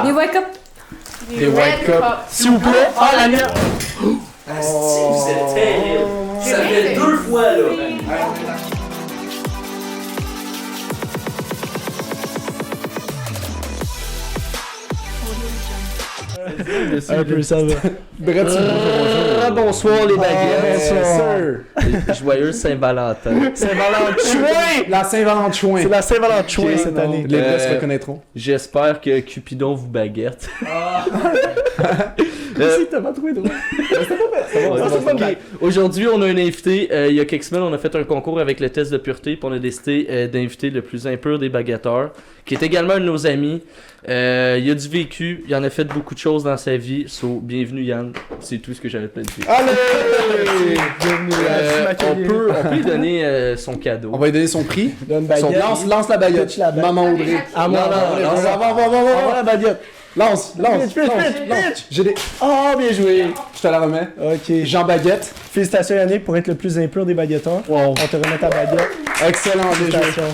Des White Cup. Des White Cup. S'il vous plaît. Ah, la mienne. C'est terrible. Ça fait 2 fois, là. Un peu ça va. Brett, c'est bonjour. Bonsoir les baguettes. Bonsoir. Joyeux Saint-Valentin. Saint-Valentin. La Saint-Valentin. C'est la Saint-Valentin cette année. Les gars se reconnaîtront. J'espère que Cupidon vous baguette. C'est que t'as pas trouvé drôle. Ok. Aujourd'hui, on a un invité. Il y a quelques semaines, on a fait un concours avec le test de pureté. Puis on a décidé d'inviter le plus impur des baguetteurs, qui est également un de nos amis. Il a du vécu, il en a fait beaucoup de choses dans sa vie. So, bienvenue Yann, c'est tout ce que j'avais à te dire. Allez! On peut lui donner son cadeau. On va lui donner son prix. Donne baguette. Lance la baguette. Pitch la baguette. Maman Audrey. Ah, moi, Non, lance va. la baguette. Lance. Pitch. J'ai des... Oh, bien joué. Je te la remets. Ok. Jean Baguette. Félicitations Yannick pour être le plus impur des baguetteurs. On te remet ta baguette. Excellent, bien joué. Félicitations.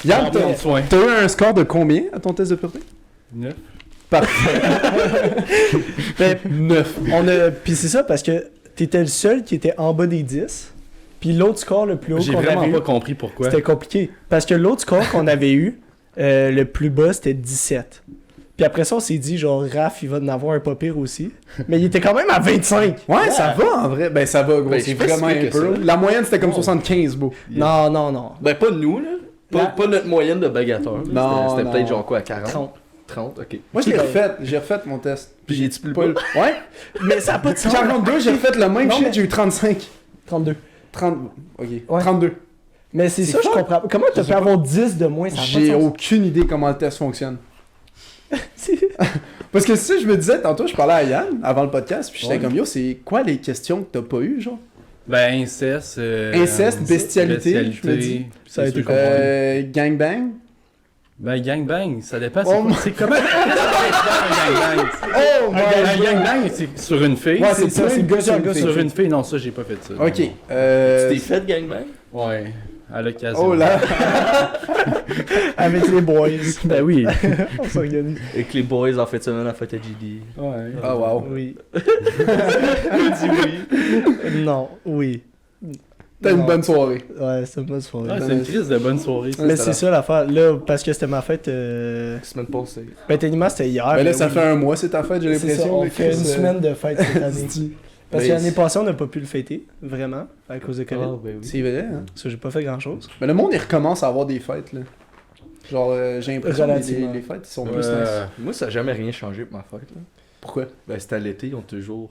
Yann, t'as eu un score de combien à ton test de pureté? 9. Parfait. Ben, 9. Puis c'est ça parce que t'étais le seul qui était en bas des 10. Puis l'autre score le plus haut J'ai qu'on vraiment avait pas eu, compris pourquoi. c'était compliqué. Parce que l'autre score qu'on avait eu, le plus bas c'était 17. Puis après ça on s'est dit genre Raph il va en avoir un pas pire aussi. Mais il était quand même à 25. Ouais, ça va en vrai. Ben ça va, gros. Ben, c'est c'est pas vraiment si pire un que peu. ça. La moyenne c'était comme 75, beau. Non. Ben pas nous là. Pas notre moyenne de baguetteurs. Non, C'était non. peut-être genre quoi, 40? 30. 30, ok. Moi j'ai refait mon test. Puis j'ai-tu plus Pas le- Ouais. Mais ça a pas de sens. 42, j'ai refait le même Non, shit, mais- j'ai eu 35. 32. 30. Ok. Ouais. 32. Mais c'est C'est ça je fort. comprends. Comment t'as pu avoir 10 de moins ça a pas de J'ai sens. aucune idée comment le test fonctionne. Parce que si je me disais tantôt, je parlais à Yann avant le podcast, puis j'étais Ouais. comme yo, c'est quoi les questions que t'as pas eues, genre? Ben, inceste. Inceste, bestialité, je me dis. Ça a été sûr. Gangbang. Ben, gangbang, ça dépend. Oh C'est comment un gangbang? Oh Un gangbang, c'est sur une fille. Ouais, c'est ça, c'est plusieurs gars Sur une fille, non, ça, j'ai pas fait ça. Ok. Tu t'es fait gangbang? Ouais, à l'occasion. Oh là. avec les boys. Ben oui. On s'organise. Avec les boys en fait de semaine à fête à GD. Ouais. Oh wow. Oui. dis oui. Non, oui. T'as une Non. bonne soirée. Ouais, c'est une bonne soirée. Ah, c'est une crise de bonne soirée. ça. Mais c'est c'est ça l'affaire. Là, parce que c'était ma fête. Semaine passée. Ben, techniquement, c'était hier. Ben là, mais ça oui. fait un mois, c'est ta fête, j'ai C'est ça, l'impression. on là, fait une Chris, semaine de fête cette année. Parce Mais que l'année passée, on n'a pas pu le fêter, vraiment, à cause de COVID. Ah, ben oui. C'est vrai, hein? Ça, j'ai pas fait grand-chose. Mais le monde, il recommence à avoir des fêtes, là. Genre, j'ai l'impression que Relativement. les fêtes, ils sont plus nice. Moi, ça n'a jamais rien changé pour ma fête. Là. Pourquoi? Ben, c'était à l'été, ils ont toujours.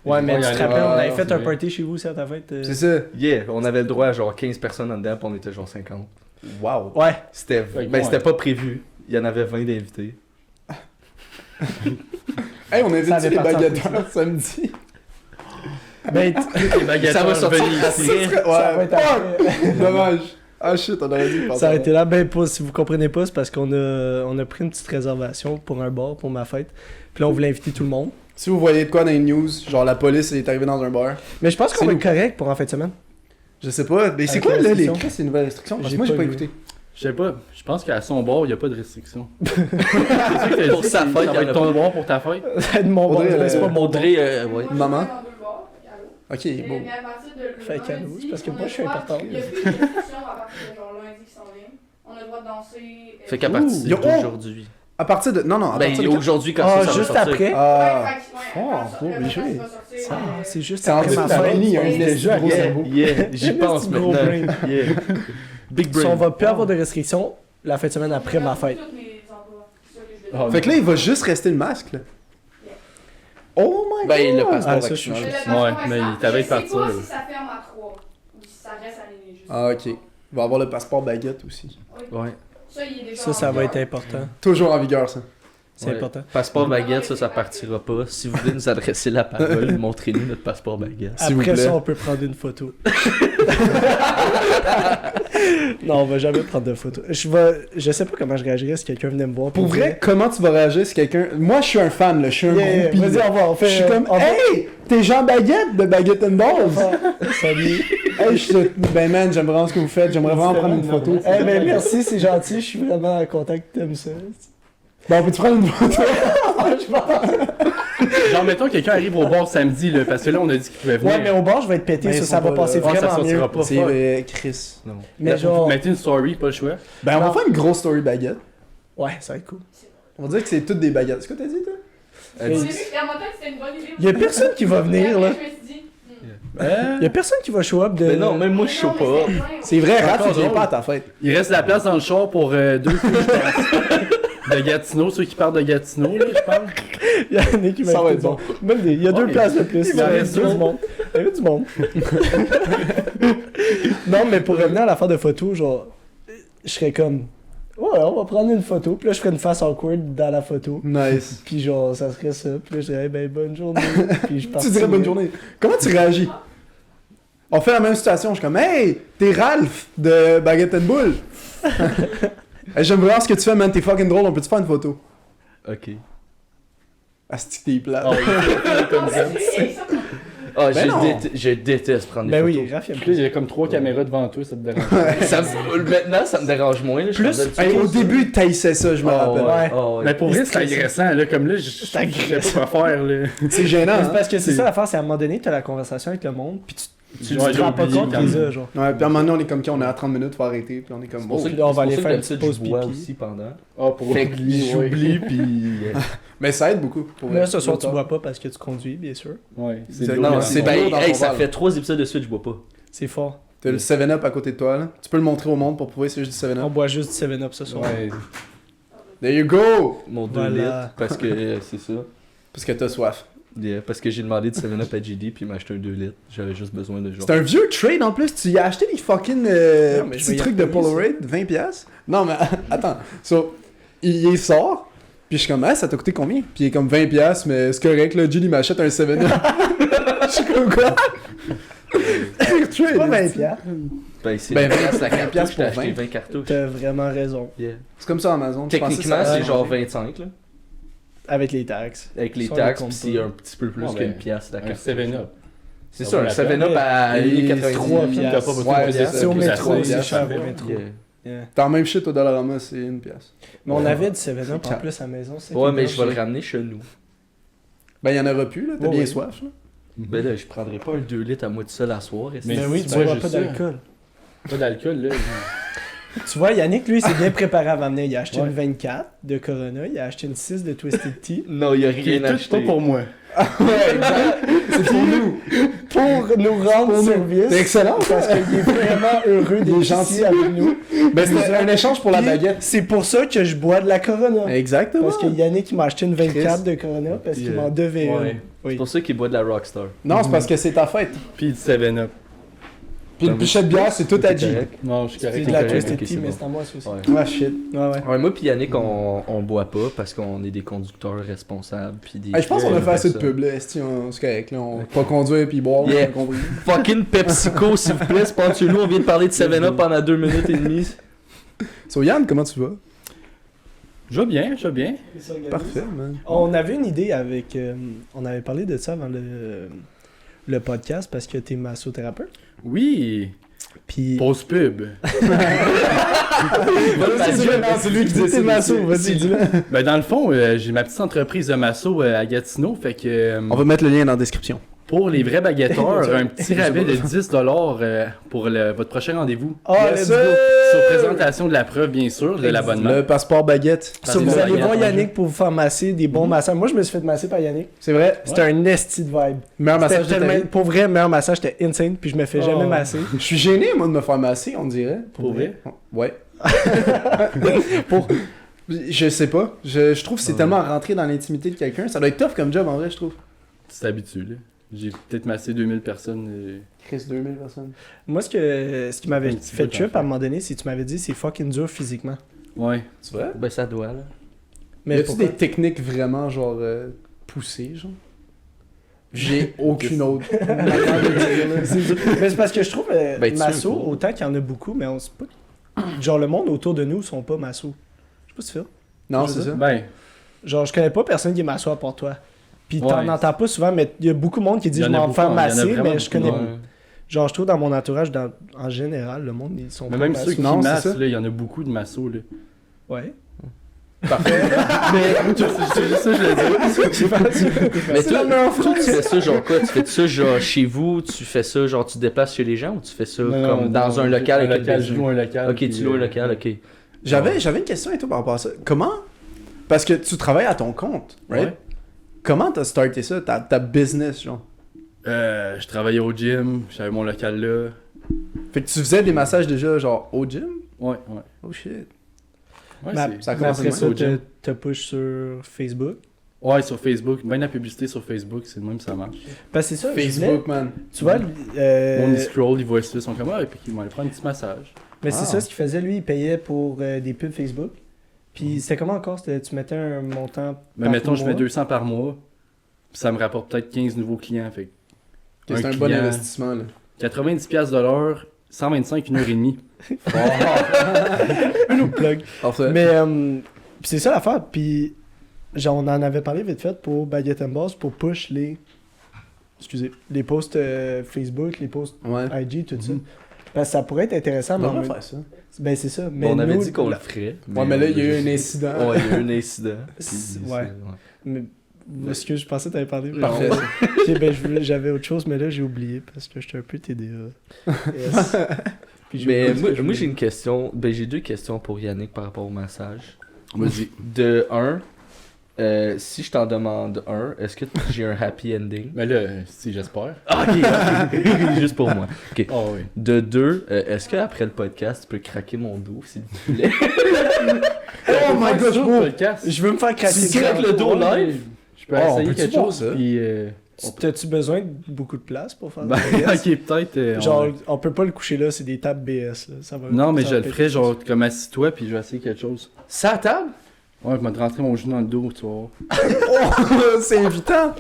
Ouais, mais Ouais, tu il y te en a- rappelles, on avait ouais, fait c'est un vrai. party chez vous, c'est à ta fête. C'est ça. Yeah, on avait le droit à genre 15 personnes en dedans, puis on était genre 50. Wow. Ouais. C'était Fait que ben, ouais. c'était pas prévu. Il y en avait 20 d'invités. Hey, on invite Ça avait les parti en baguetteurs samedi. Ben, Les baguetteurs Ça va sortir venus après. ici. ça va être après. Dommage. Ah shit, on aurait dû penser. Ça a été là. Ben, si vous comprenez pas, c'est parce on a pris une petite réservation pour un bar pour ma fête. Puis là, on voulait inviter tout le monde. Si vous voyez de quoi dans les news, genre la police est arrivée dans un bar. Mais je pense qu'on C'est va nous. être correct pour en fin de semaine. Je sais pas, mais c'est Avec quoi les là les restrictions? ces nouvelles restrictions? Parce que J'ai moi j'ai pas pas vu. écouté. Je sais pas, je pense qu'à son bord, il n'y a pas de restriction. Pour sa fête, ça il y va en être a ton pas. bord pour ta fête. C'est de mon bar. Audrey, Ben, c'est pas mon bar. Audrey, ouais. Maman. Dans deux bars, allô. Ok, Mais bon. à partir de Fait qu'à nous, c'est parce que on moi, a je suis le droit- important. Il y a plus de restrictions à partir de genre lundi qui s'en vient. On a le droit de danser. Fait qu'à Ouh. partir Yo, oh! d'aujourd'hui. À partir de. Non, non, à Ben, partir de. aujourd'hui, quand Ah, ça va juste sortir. après. Ah. bien joué. Ça, c'est juste C'est en après plus ma de la fête. il y a un Et- déjà gros Yeah, cerveau. yeah, j'y pense C'est gros maintenant. brain. Yeah. Big Si on brain. va plus avoir de restrictions la fin de semaine après ma fête. Ah, Fait que là, il va juste rester le masque, là. Oh my god! Ben, le passeport Ah, ça, vaccinal. Ouais, mais il t'avait de partir, pas là. si ça ferme à 3 ou si ça reste à l'année juste. Ah, ok. Il va avoir le passeport baguette aussi. Ouais. Ça, il est déjà Ça en va vigueur. être important. Toujours en vigueur, ça. C'est Ouais. important. Passeport baguette, ça partira pas. Si vous voulez nous adresser la parole, montrez-nous notre passeport baguette. S'il vous Après plaît. ça, on peut prendre une photo. Non, on va jamais prendre de photo. Je sais pas comment je réagirais si quelqu'un venait me voir. Pour vrai, comment tu vas réagir si quelqu'un. Moi, je suis un fan, là. Je suis un Yeah, groupie. vas-y, là. au revoir. On fait, Je suis comme, on fait- hey, t'es Jean Baguette de Baguette and Balls. Salut. Hey, ben man, j'aime vraiment ce que vous faites. J'aimerais vraiment prendre une photo. Eh ben merci, c'est gentil. Je suis vraiment content que t'aimes ça. Bon, peux-tu prendre une photo? Genre, mettons, quelqu'un arrive au bar samedi, là, parce que là, on a dit qu'il pouvait venir. Ouais, mais au bar, je vais être pété, Ben, ça, ils ça sont va pas passer là. Ah, ça vraiment mieux. sortira pas C'est fort. vrai, Chris. Non. Mais Là, genre. vous mettez une story, pas le choix. Ben, on va Non. faire une grosse story baguette. Ouais, ça va être cool. On va dire que c'est toutes des baguettes. C'est quoi t'as dit, toi? J'ai vu que dans ma tête, c'était une bonne idée. Il y a personne qui va venir, là. Je me suis dit, Il y a personne qui va show up de. Mais non, même moi je suis non, mais pas. c'est plein. C'est vrai, Raph, Encore tu viens drôle. pas à ta fête. Il reste de la place dans le char pour 2 couches de Gatineau, ceux qui partent de Gatineau, là, je parle. Il y en a qui Ça va être bon. Même il y a 2 Ouais, places de plus. il va Il y a rester du du monde. Il y avait du monde. Non, mais pour revenir à l'affaire de photo, genre, je serais comme. Ouais, on va prendre une photo. Puis là, je ferais une face awkward dans la photo. Nice. Puis genre, ça serait ça. Puis là, je dirais, ben, bonne journée. Puis je Tu partirais. dirais bonne journée. Comment tu réagis? On fait la même situation, je suis comme Hey, t'es Ralph de Baguette and Boule. Hey, j'aime vraiment ce que tu fais, man, t'es fucking drôle, on peut-tu faire une photo? Ok. Asti que t'es plat. Oh, comme ça. C'est ça. Ah, Ben non. je déteste prendre des Ben photos. oui, Raph, il y a Puis là, il y a comme 3 caméras devant toi, ça te dérange. Maintenant, ça me dérange moins. Là, je Plus- t'en donne Hey, au plus. début, t'haïssais ça, je me Oh, rappelle. Ouais. oh, ouais. Mais pour vrai, c'est stressé. agressant, là, comme là, je sais agressant. pas quoi faire, là. C'est gênant, Mais c'est hein? parce que c'est ça l'affaire, c'est à un moment donné, t'as la conversation avec le monde, puis tu Ouais, te j'ai rends pas oublié compte quand qu'ils même. ont, genre. Ouais, puis à un moment donné, on est comme qui, on est à 30 minutes, faut arrêter, puis on est comme C'est pour oh. ça que- Là, on va c'est aller pour ça faire que une petite d'habitude, je pause bois pipi. aussi pendant. Ah, pour Fait que oublier, ouais. j'oublie, puis... Mais ça aide beaucoup. Pour Là, vrai. ce soir, tu Longtemps. bois pas parce que tu conduis, bien sûr. Ouais, c'est Exact. de l'eau Non, dans c'est le ben- fond. bien. dans Hey, ton ça verre, fait 3 épisodes de suite, je bois pas. C'est fort. T'as le 7-Up à côté de toi, là. Tu peux le montrer au monde pour prouver que c'est juste du On 7-Up. boit juste du 7-Up ce soir. Ouais. There you go! Mon 2 Voilà. litres, parce que c'est ça. Parce que t'as soif. Yeah, parce que j'ai demandé de 7-Up à JD, puis il m'a acheté un 2 litres. J'avais juste besoin de genre... C'est un vieux trade en plus, tu y as acheté des fucking Non, mais je vais petits y trucs de repayer ça. Polaroid, 20$. Non mais attends, so, il sort, puis je suis comme, ah, ça t'a coûté combien? Puis il est comme 20$, mais c'est correct, là, Julie m'achète un 7-Up. Je suis comme quoi? C'est pas 20$. Ben, c'est Ben, 20$ la 20$ cartouche, pour j'ai acheté 20. 20 cartouches. T'as vraiment raison. Yeah. C'est comme ça Amazon. je pensais que Techniquement, ça allait c'est genre changer. 25, là. Avec les taxes. Avec les Ça, on taxes, les puis compte c'est pas. un petit peu plus Ouais, qu'une ben, pièce la Un cartouche. 7-Up. C'est Ça ça, vaut un la 7-Up à Et 1,90$. 3 T'as pas piastres. besoin Ouais, de c'est C'est au plus métro, assez, c'est ça, cher ça au fait. métro. Yeah. Yeah. T'as le même shit au Dollarama, c'est 1$. Mais on Ouais. avait du 7-Up en C'est plus à la maison. c'est Ouais, que mais non, je vais le ramener chez nous. Ben y'en aura plus là, t'as Ouais, bien ouais. soif là. Ben là, je prendrai pas un 2 litres à moi tout seul à soir. Mais Mais oui, si tu bois bois juste pas ça. d'alcool. Pas d'alcool, là. Tu vois, Yannick, lui, il s'est bien préparé à m'amener. Il a acheté Ouais. une 24 de Corona, il a acheté une 6 de Twisted Tea. Non, il y a Qui est rien tout acheté. pas pour moi. Ouais, exact. C'est pour nous. Pour nous rendre Pour nous. service. C'est excellent Parce qu'il est vraiment heureux d'être gentil. ici avec nous. Ben c'est un échange pour la Puis, baguette. c'est pour ça que je bois de la Corona. Exactement. Parce que Yannick, il m'a acheté une 24 Chris. de Corona parce qu'il Puis, m'en devait ouais. une. C'est Oui. pour ça qu'il boit de la Rockstar. Non, c'est parce que c'est ta fête. Puis du 7-Up. Puis le pichet de bière, c'est tout à G. correct. Non, je suis C'est correct. de la correct, Twisted ok, Tea, c'est mais bon. c'est à moi, ça aussi. Ouais. Ah shit. Ouais, ouais. Ouais, moi puis Yannick, on boit pas parce qu'on est des conducteurs responsables. Puis des Hey, je pense qu'on a fait assez de personnes. pub là, esti, c'est correct là, on pas conduire puis boire, Yeah. on a compris. Fucking PepsiCo, s'il vous plaît, sponsor-nous. On vient de parler de 7-Up pendant 2 minutes et demie. So Yann, comment tu vas? Je vais bien, je vais bien. Parfait, man. On avait une idée avec. On avait parlé de ça avant le podcast parce que t'es massothérapeute. Oui. Puis. Pause pub. C'est lui qui dit T'es masso, vas-y, dis-le. Ben dans le fond, j'ai ma petite entreprise de masso à Gatineau, fait que On va mettre le lien dans la description. pour les vrais baguetteurs, un petit rabais de 10$ pour votre prochain rendez-vous. Oh, Yes, let's sir. go! Sur présentation de la preuve, bien sûr, de l'abonnement. Le passeport baguette. So, vous Passeport allez baguette, voir en Yannick pour vous faire masser des bons massages. Moi, je me suis fait masser par Yannick. C'est vrai. C'était un esti de vibe. Meilleur C'était massage de ta tellement- vie. Pour vrai, meilleur massage, c'était insane. Puis je me fais jamais Oh. masser. Je suis gêné moi de me faire masser, on dirait. Pour vrai? Ouais. Je sais pas. Je trouve que c'est tellement rentré dans l'intimité de quelqu'un. Ça doit être tough comme job en vrai, je trouve. Tu t'habitues, là. J'ai peut-être massé 2000 personnes. Chris, 2000 personnes. Moi, ce qui m'avait Un petit fait peu trip d'enfer. à un moment donné, c'est que tu m'avais dit c'est fucking dur physiquement. Ouais. Tu vois? Ben ça doit, là. Y Mais a-tu pourquoi? des techniques vraiment genre poussées, genre? J'ai aucune autre. C'est dur. Mais c'est parce que je trouve Ben, tu masso, sais pas. autant qu'il y en a beaucoup, mais on sait pas. Genre, le monde autour de nous sont pas masso. Je sais pas si tu fais. Non, Je c'est veux ça. Ben, Genre, je connais pas personne qui est masso à part toi. Puis Ouais. t'en entends pas souvent, mais il y a beaucoup de monde qui dit Il y je en a m'en vais me faire beaucoup, il y en a masser, vraiment mais je connais. beaucoup, Ouais. Genre, je trouve dans mon entourage, en général, le monde, ils sont mais pas même masso. ceux qui Non, c'est massent, ça. là, il y en a beaucoup de massos, là. Ouais. Parfait. Mais c'est juste ça que je voulais dire. Mais toi, tu fais ça genre quoi? Tu fais ça genre chez vous? Tu fais ça genre tu te déplaces chez les gens ou tu fais ça Non, comme dans un local avec une je loue un local. Ok, tu loues un local, ok. J'avais une question et tout par rapport à ça. Comment? Parce que tu travailles à ton compte, right? Ouais. Comment t'as starté ça, ta business, genre? Je travaillais au gym, j'avais mon local là. Fait que tu faisais des massages déjà, genre, au gym? Ouais. Oh shit. Ouais, Mais c'est- ça mais commence après de ça, au gym. te push sur Facebook. Ouais, sur Facebook. Même la publicité sur Facebook, c'est de même ça marche. Parce que c'est ça, je Facebook, man. voulais- tu vois, On y scroll, ils voient ça, ils sont comme, ah, et puis ils vont aller prendre un petit massage. mais c'est Ah. ça ce qu'il faisait, lui, il payait pour des pubs Facebook. Puis c'était comment encore? Tu mettais un montant Mais par mettons, je mets mois? 200 par mois, puis ça me rapporte peut-être 15 nouveaux clients. Fait que C'est un bon client, investissement, là. 90$ de l'heure, 125 1h30. Un autre plug. Parfait. Mais puis c'est ça l'affaire. Puis genre, on en avait parlé vite fait pour Baguette and Boss pour push les posts Facebook, les posts Ouais. IG, tout ça. Mhm. Parce que ça pourrait être intéressant, mais On en va même- faire ça. Ben c'est ça. Mais Bon, on avait nous, dit qu'on le la- ferait. Ouais, mais là, il y a eu on un incident. Ouais, il y a eu un incident. C'est- puis ouais. c'est- Mais, excuse, je pensais que t'avais parlé. mais Parfait. non. Ok, ben, j'avais autre chose, mais là j'ai oublié parce que j'étais un peu TDA. Yes. Puis j'ai Mais oublié ce moi, que je moi, j'ai voulais. une question. Ben, j'ai deux questions pour Yannick par rapport au massage. Vas-y. De un, si je t'en demande un, est-ce que j'ai un happy ending? Mais là, si j'espère. Ah, ok. Juste pour moi. Ok. Oh oui. De deux, est-ce qu'après le podcast, tu peux craquer mon dos, s'il te plaît? Oh my god, je bro! Je veux me faire craquer. Tu craques le dos live? Je peux Oh, on essayer peut-tu quelque voir chose, ça? puis... T'as-tu besoin de beaucoup de place pour faire Ben, ça? ok, peut-être... Genre, on peut pas le coucher là, c'est des tables BS. Là. Ça va, Non, mais ça je va le péter. ferais, genre, comme assis-toi, puis je vais essayer quelque chose. Ça à table? Ouais, je vais te rentrer mon genou dans le dos, tu vois. Oh, c'est invitant!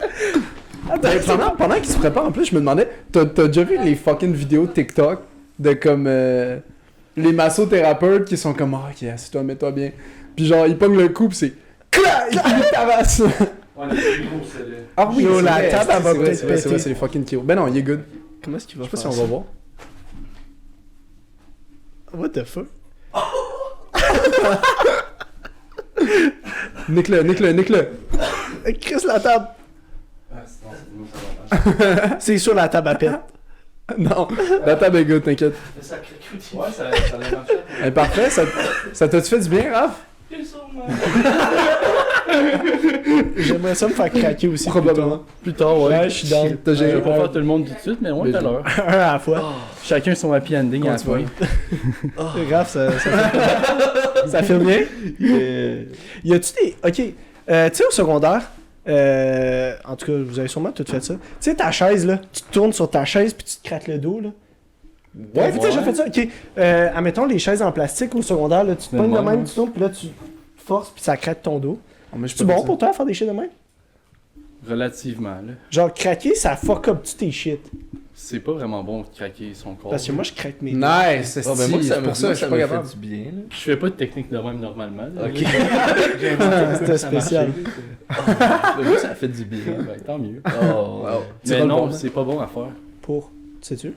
Ben, pendant qu'il se prépare, en plus, je me demandais, t'as déjà vu les fucking vidéos TikTok de comme les massothérapeutes qui sont comme, ah, ok, assieds-toi, mets-toi bien. Puis genre, ils pognent le coup, pis c'est clac! Ils tabassent! Ouais, le plus gros, c'est le... Ah oui, Yo, c'est la vrai, table, elle va c'est vrai, peut-être c'est vrai, c'est vrai, péter. c'est les fucking kills. Ben non, il est good. Comment est-ce qu'il Je va sais pas si faire on ça? va voir. What the fuck? Nique-le. Chris la table! Ah, sinon, ça va. C'est sur la table à pète. Non, la table est good, t'inquiète. Ouais, ça allait marcher. Eh, parfait, ça t'a-tu fait du bien, Raph? J'aimerais ça me faire craquer aussi. Probablement. Plus tard, ouais. Ouais, je suis down. T'as Je géré vais pas faire tout le monde tout de suite, mais ouais, tout à l'heure. Un à la fois. Chacun son happy ending à la Comment tu fin. C'est grave, ça fait bien. Y a-tu des. Ok. Tu sais, au secondaire, en tout cas, vous avez sûrement tout fait ça. Tu sais, ta chaise, là, tu te tournes sur ta chaise puis tu te craques le dos, là. Ouais, tu sais, j'ai fait ça. Ok. Admettons les chaises en plastique au secondaire, là, tu te Mais pognes de moi, même, non. tu tournes, puis là, tu forces puis ça craque ton dos. mais je C'est bon pour toi faire des shit de même? Relativement, là. Genre, craquer, ça fuck up tu tes shit. C'est pas vraiment bon de craquer son corps. Parce que moi, je craque mes dos. Nice, c'est Ah, ben moi, pour ça, je suis pas me capable. fait du bien. Là. Je fais pas de technique de même normalement. là. Ok. C'était spécial. Mais moi, ça fait du bien. Ben, tant mieux. Oh, wow. C'est Mais pas le non, bon, c'est pas bon à faire. Pour. Sais-tu?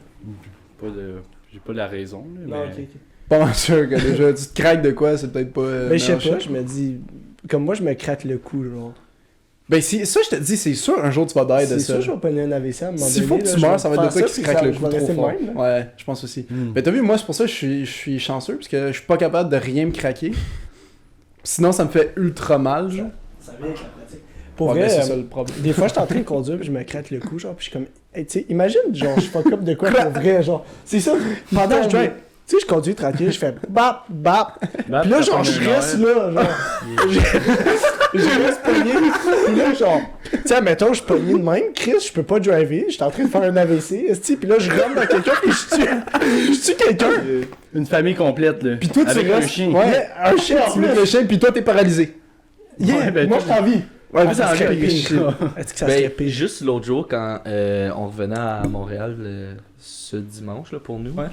J'ai pas la raison. Là, Non, mais... ok. Pas mal sûr que déjà, tu te craques de quoi, c'est peut-être pas. Mais je sais meilleur pas, shit. je me dis. Comme moi, je me craque le cou, genre. Ben, si, ça, je te dis, c'est sûr, un jour tu vas die de C'est ça. sûr, je vais pogner un AVC à un moment S'il donné, faut que là, tu je meurs, vais ça va être de faire toi qui se puis craque ça- le je cou vais trop rester de fort. même, là. Ouais, je pense aussi. Hmm. Mais t'as vu, moi, c'est pour ça que je suis chanceux, parce que je suis pas capable de rien me craquer. Sinon, ça me fait ultra mal, genre. Ça vient avec la pratique. Pour Ouais, vrai, ben, c'est ça le problème. des fois, je suis en train de conduire puis je me craque le cou, genre, puis je suis comme. Hey, tu sais, imagine, genre, je fuck up de quoi pour vrai, genre. C'est ça, pendant que je drive. Tu sais, je conduis tranquille, je fais bap, bap. Puis là, genre, je reste là, genre. je reste pogné. Puis là, genre, tu sais, mettons, je suis pogné de même. Chris, je peux pas driver. Je suis en train de faire un AVC. Esti, puis là, je rentre dans quelqu'un puis je tue quelqu'un. Une famille complète, là. Puis toi, tu avec un restes. chien. Ouais, Un chien en tu mets plus. le chien, puis toi, t'es paralysé. Yeah, Ouais, ben, moi, je t'en vis. Ouais, Ah, ça ça serait serait pire. Est-ce que ça serait Ben, pire? juste l'autre jour, quand on revenait à Montréal ce dimanche là, pour nous, Ouais.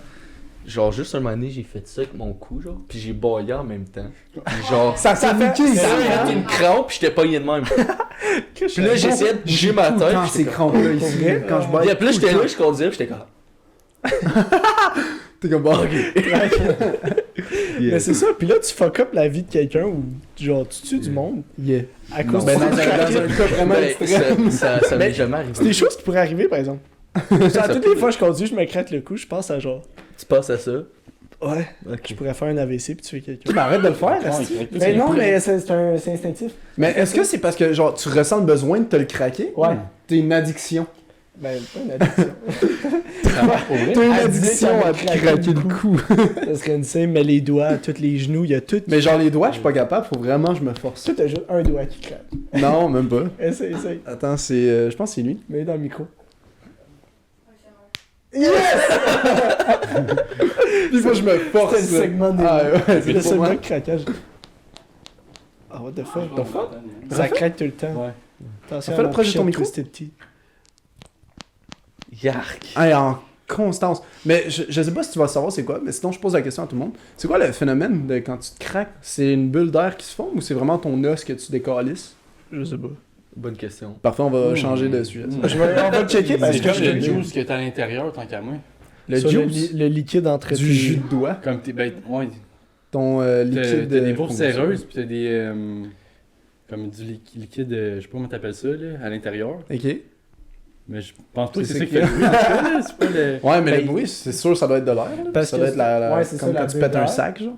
genre juste un moment donné, j'ai fait ça avec mon cou, genre, puis j'ai baillé en même temps. Puis genre, Ça fait niquer, ça ça, a hein? fait une crampe, puis j'étais pogné de même. Puis là, j'essayais de bouger ma tête. Quand puis c'est j'étais comme- crampes là Pour ici, vrai? quand je Puis baille. après, j'étais là, je conduisais, puis j'étais comme. T'es comme, bon, ok. Mais c'est ça, puis là, tu fuck up la vie de quelqu'un ou genre tu tues du monde. Yeah. À cause Ben, de dans un cas vraiment Ben, extrême. ça m'est Mais jamais arrivé. C'est des choses qui pourraient arriver, par exemple. À toutes les fois que je conduis, je me crête le cou, je pense à genre. Tu passes à ça. Ouais, Ok. je pourrais faire un AVC puis tuer quelqu'un. Mais arrête de le faire, Ouais, esti. il Mais non, mais c'est instinctif. Mais est-ce que c'est parce que genre tu ressens le besoin de te le craquer? Ouais. T'as une addiction. Ben, pas une addiction. T'as une addiction à te craquer le cou. Ça serait insane, mais les doigts, tous les genoux, il y a tout. Mais genre les doigts, je suis pas capable, faut vraiment que je me force. Tout, t'as juste un doigt qui craque. Non, même pas. Essaye, essaye. Attends, c'est. Je pense que c'est lui. Mets dans le micro. Ouais, Puis moi je me force. C'est le segment des Ah ouais, C'est c'est le pour segment moi. de craquage. Ah, what the fuck? Ouais. Ça craque tout le temps. Ouais. Attention Fais-le mon proche de ton pichet micro. quand c'était petit. Yark. Hey, en constance. Mais je sais pas si tu vas savoir c'est quoi, mais sinon je pose la question à tout le monde. C'est quoi le phénomène de quand tu te craques? C'est une bulle d'air qui se forme ou c'est vraiment ton os que tu décalisses? Je sais pas. Bonne question. Parfois on va changer de sujet. On va le checker parce C'est que comme je le le juice qui est à l'intérieur, tant qu'à moi. Le Sur juice le liquide entre du jus de doigt, Comme t'es bête. Ouais. ton T'as liquide. des bourses serreuses, pis t'as des. Comme du liquide, je sais pas comment t'appelles ça, là, à l'intérieur. Ok. Mais je pense pas que C'est c'est ça ça qui fait le bruit, en tout cas, là. C'est pas le. Ouais, mais Ben, oui, c'est sûr, ça doit être de l'air. là. parce Ça que doit être la. ouais, c'est comme ça, quand la tu pètes bulle un d'air. sac, genre.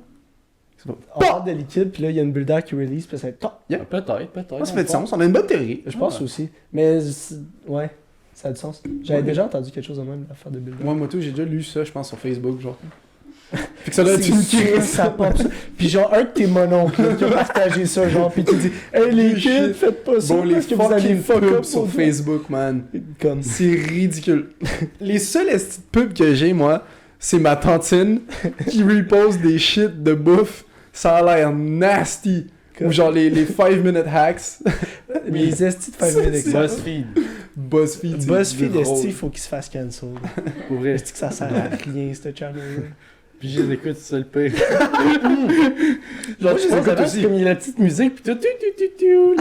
On parle de liquide, puis là, il y a une bulle d'air qui release, puis ça fait top. Yeah. Peut-être. Ça fait du sens, on a une bonne théorie. Je pense aussi. Mais ouais, ça a du sens. J'avais déjà entendu quelque chose de même, l'affaire de bulle d'air. Moi, moto, j'ai déjà lu ça, je pense, sur Facebook, genre. Fait que ça doit être une C'est ça pop ça. Puis genre, un de tes mononcles qui a partagé ça, genre, puis qui dit Hey les kids, faites pas ça, Bon, les parce que vous allez fucking fuck pubs up sur sur Facebook, man. Comme. C'est ridicule. Les seules petites pubs que j'ai, moi, c'est ma tantine qui repose des shit de bouffe. Ça a l'air nasty. Ou genre les 5-minute hacks. Les estis de 5 minutes BuzzFeed. BuzzFeed. BuzzFeed, drôle. esti, faut qu'il se fasse cancel. Pour vrai. Esti que ça sert à rien, ce channel-là. Puis je les écoute, c'est ça le pire. Genre, je les écoute aussi. Comme il y a la petite musique, pis tout, tout,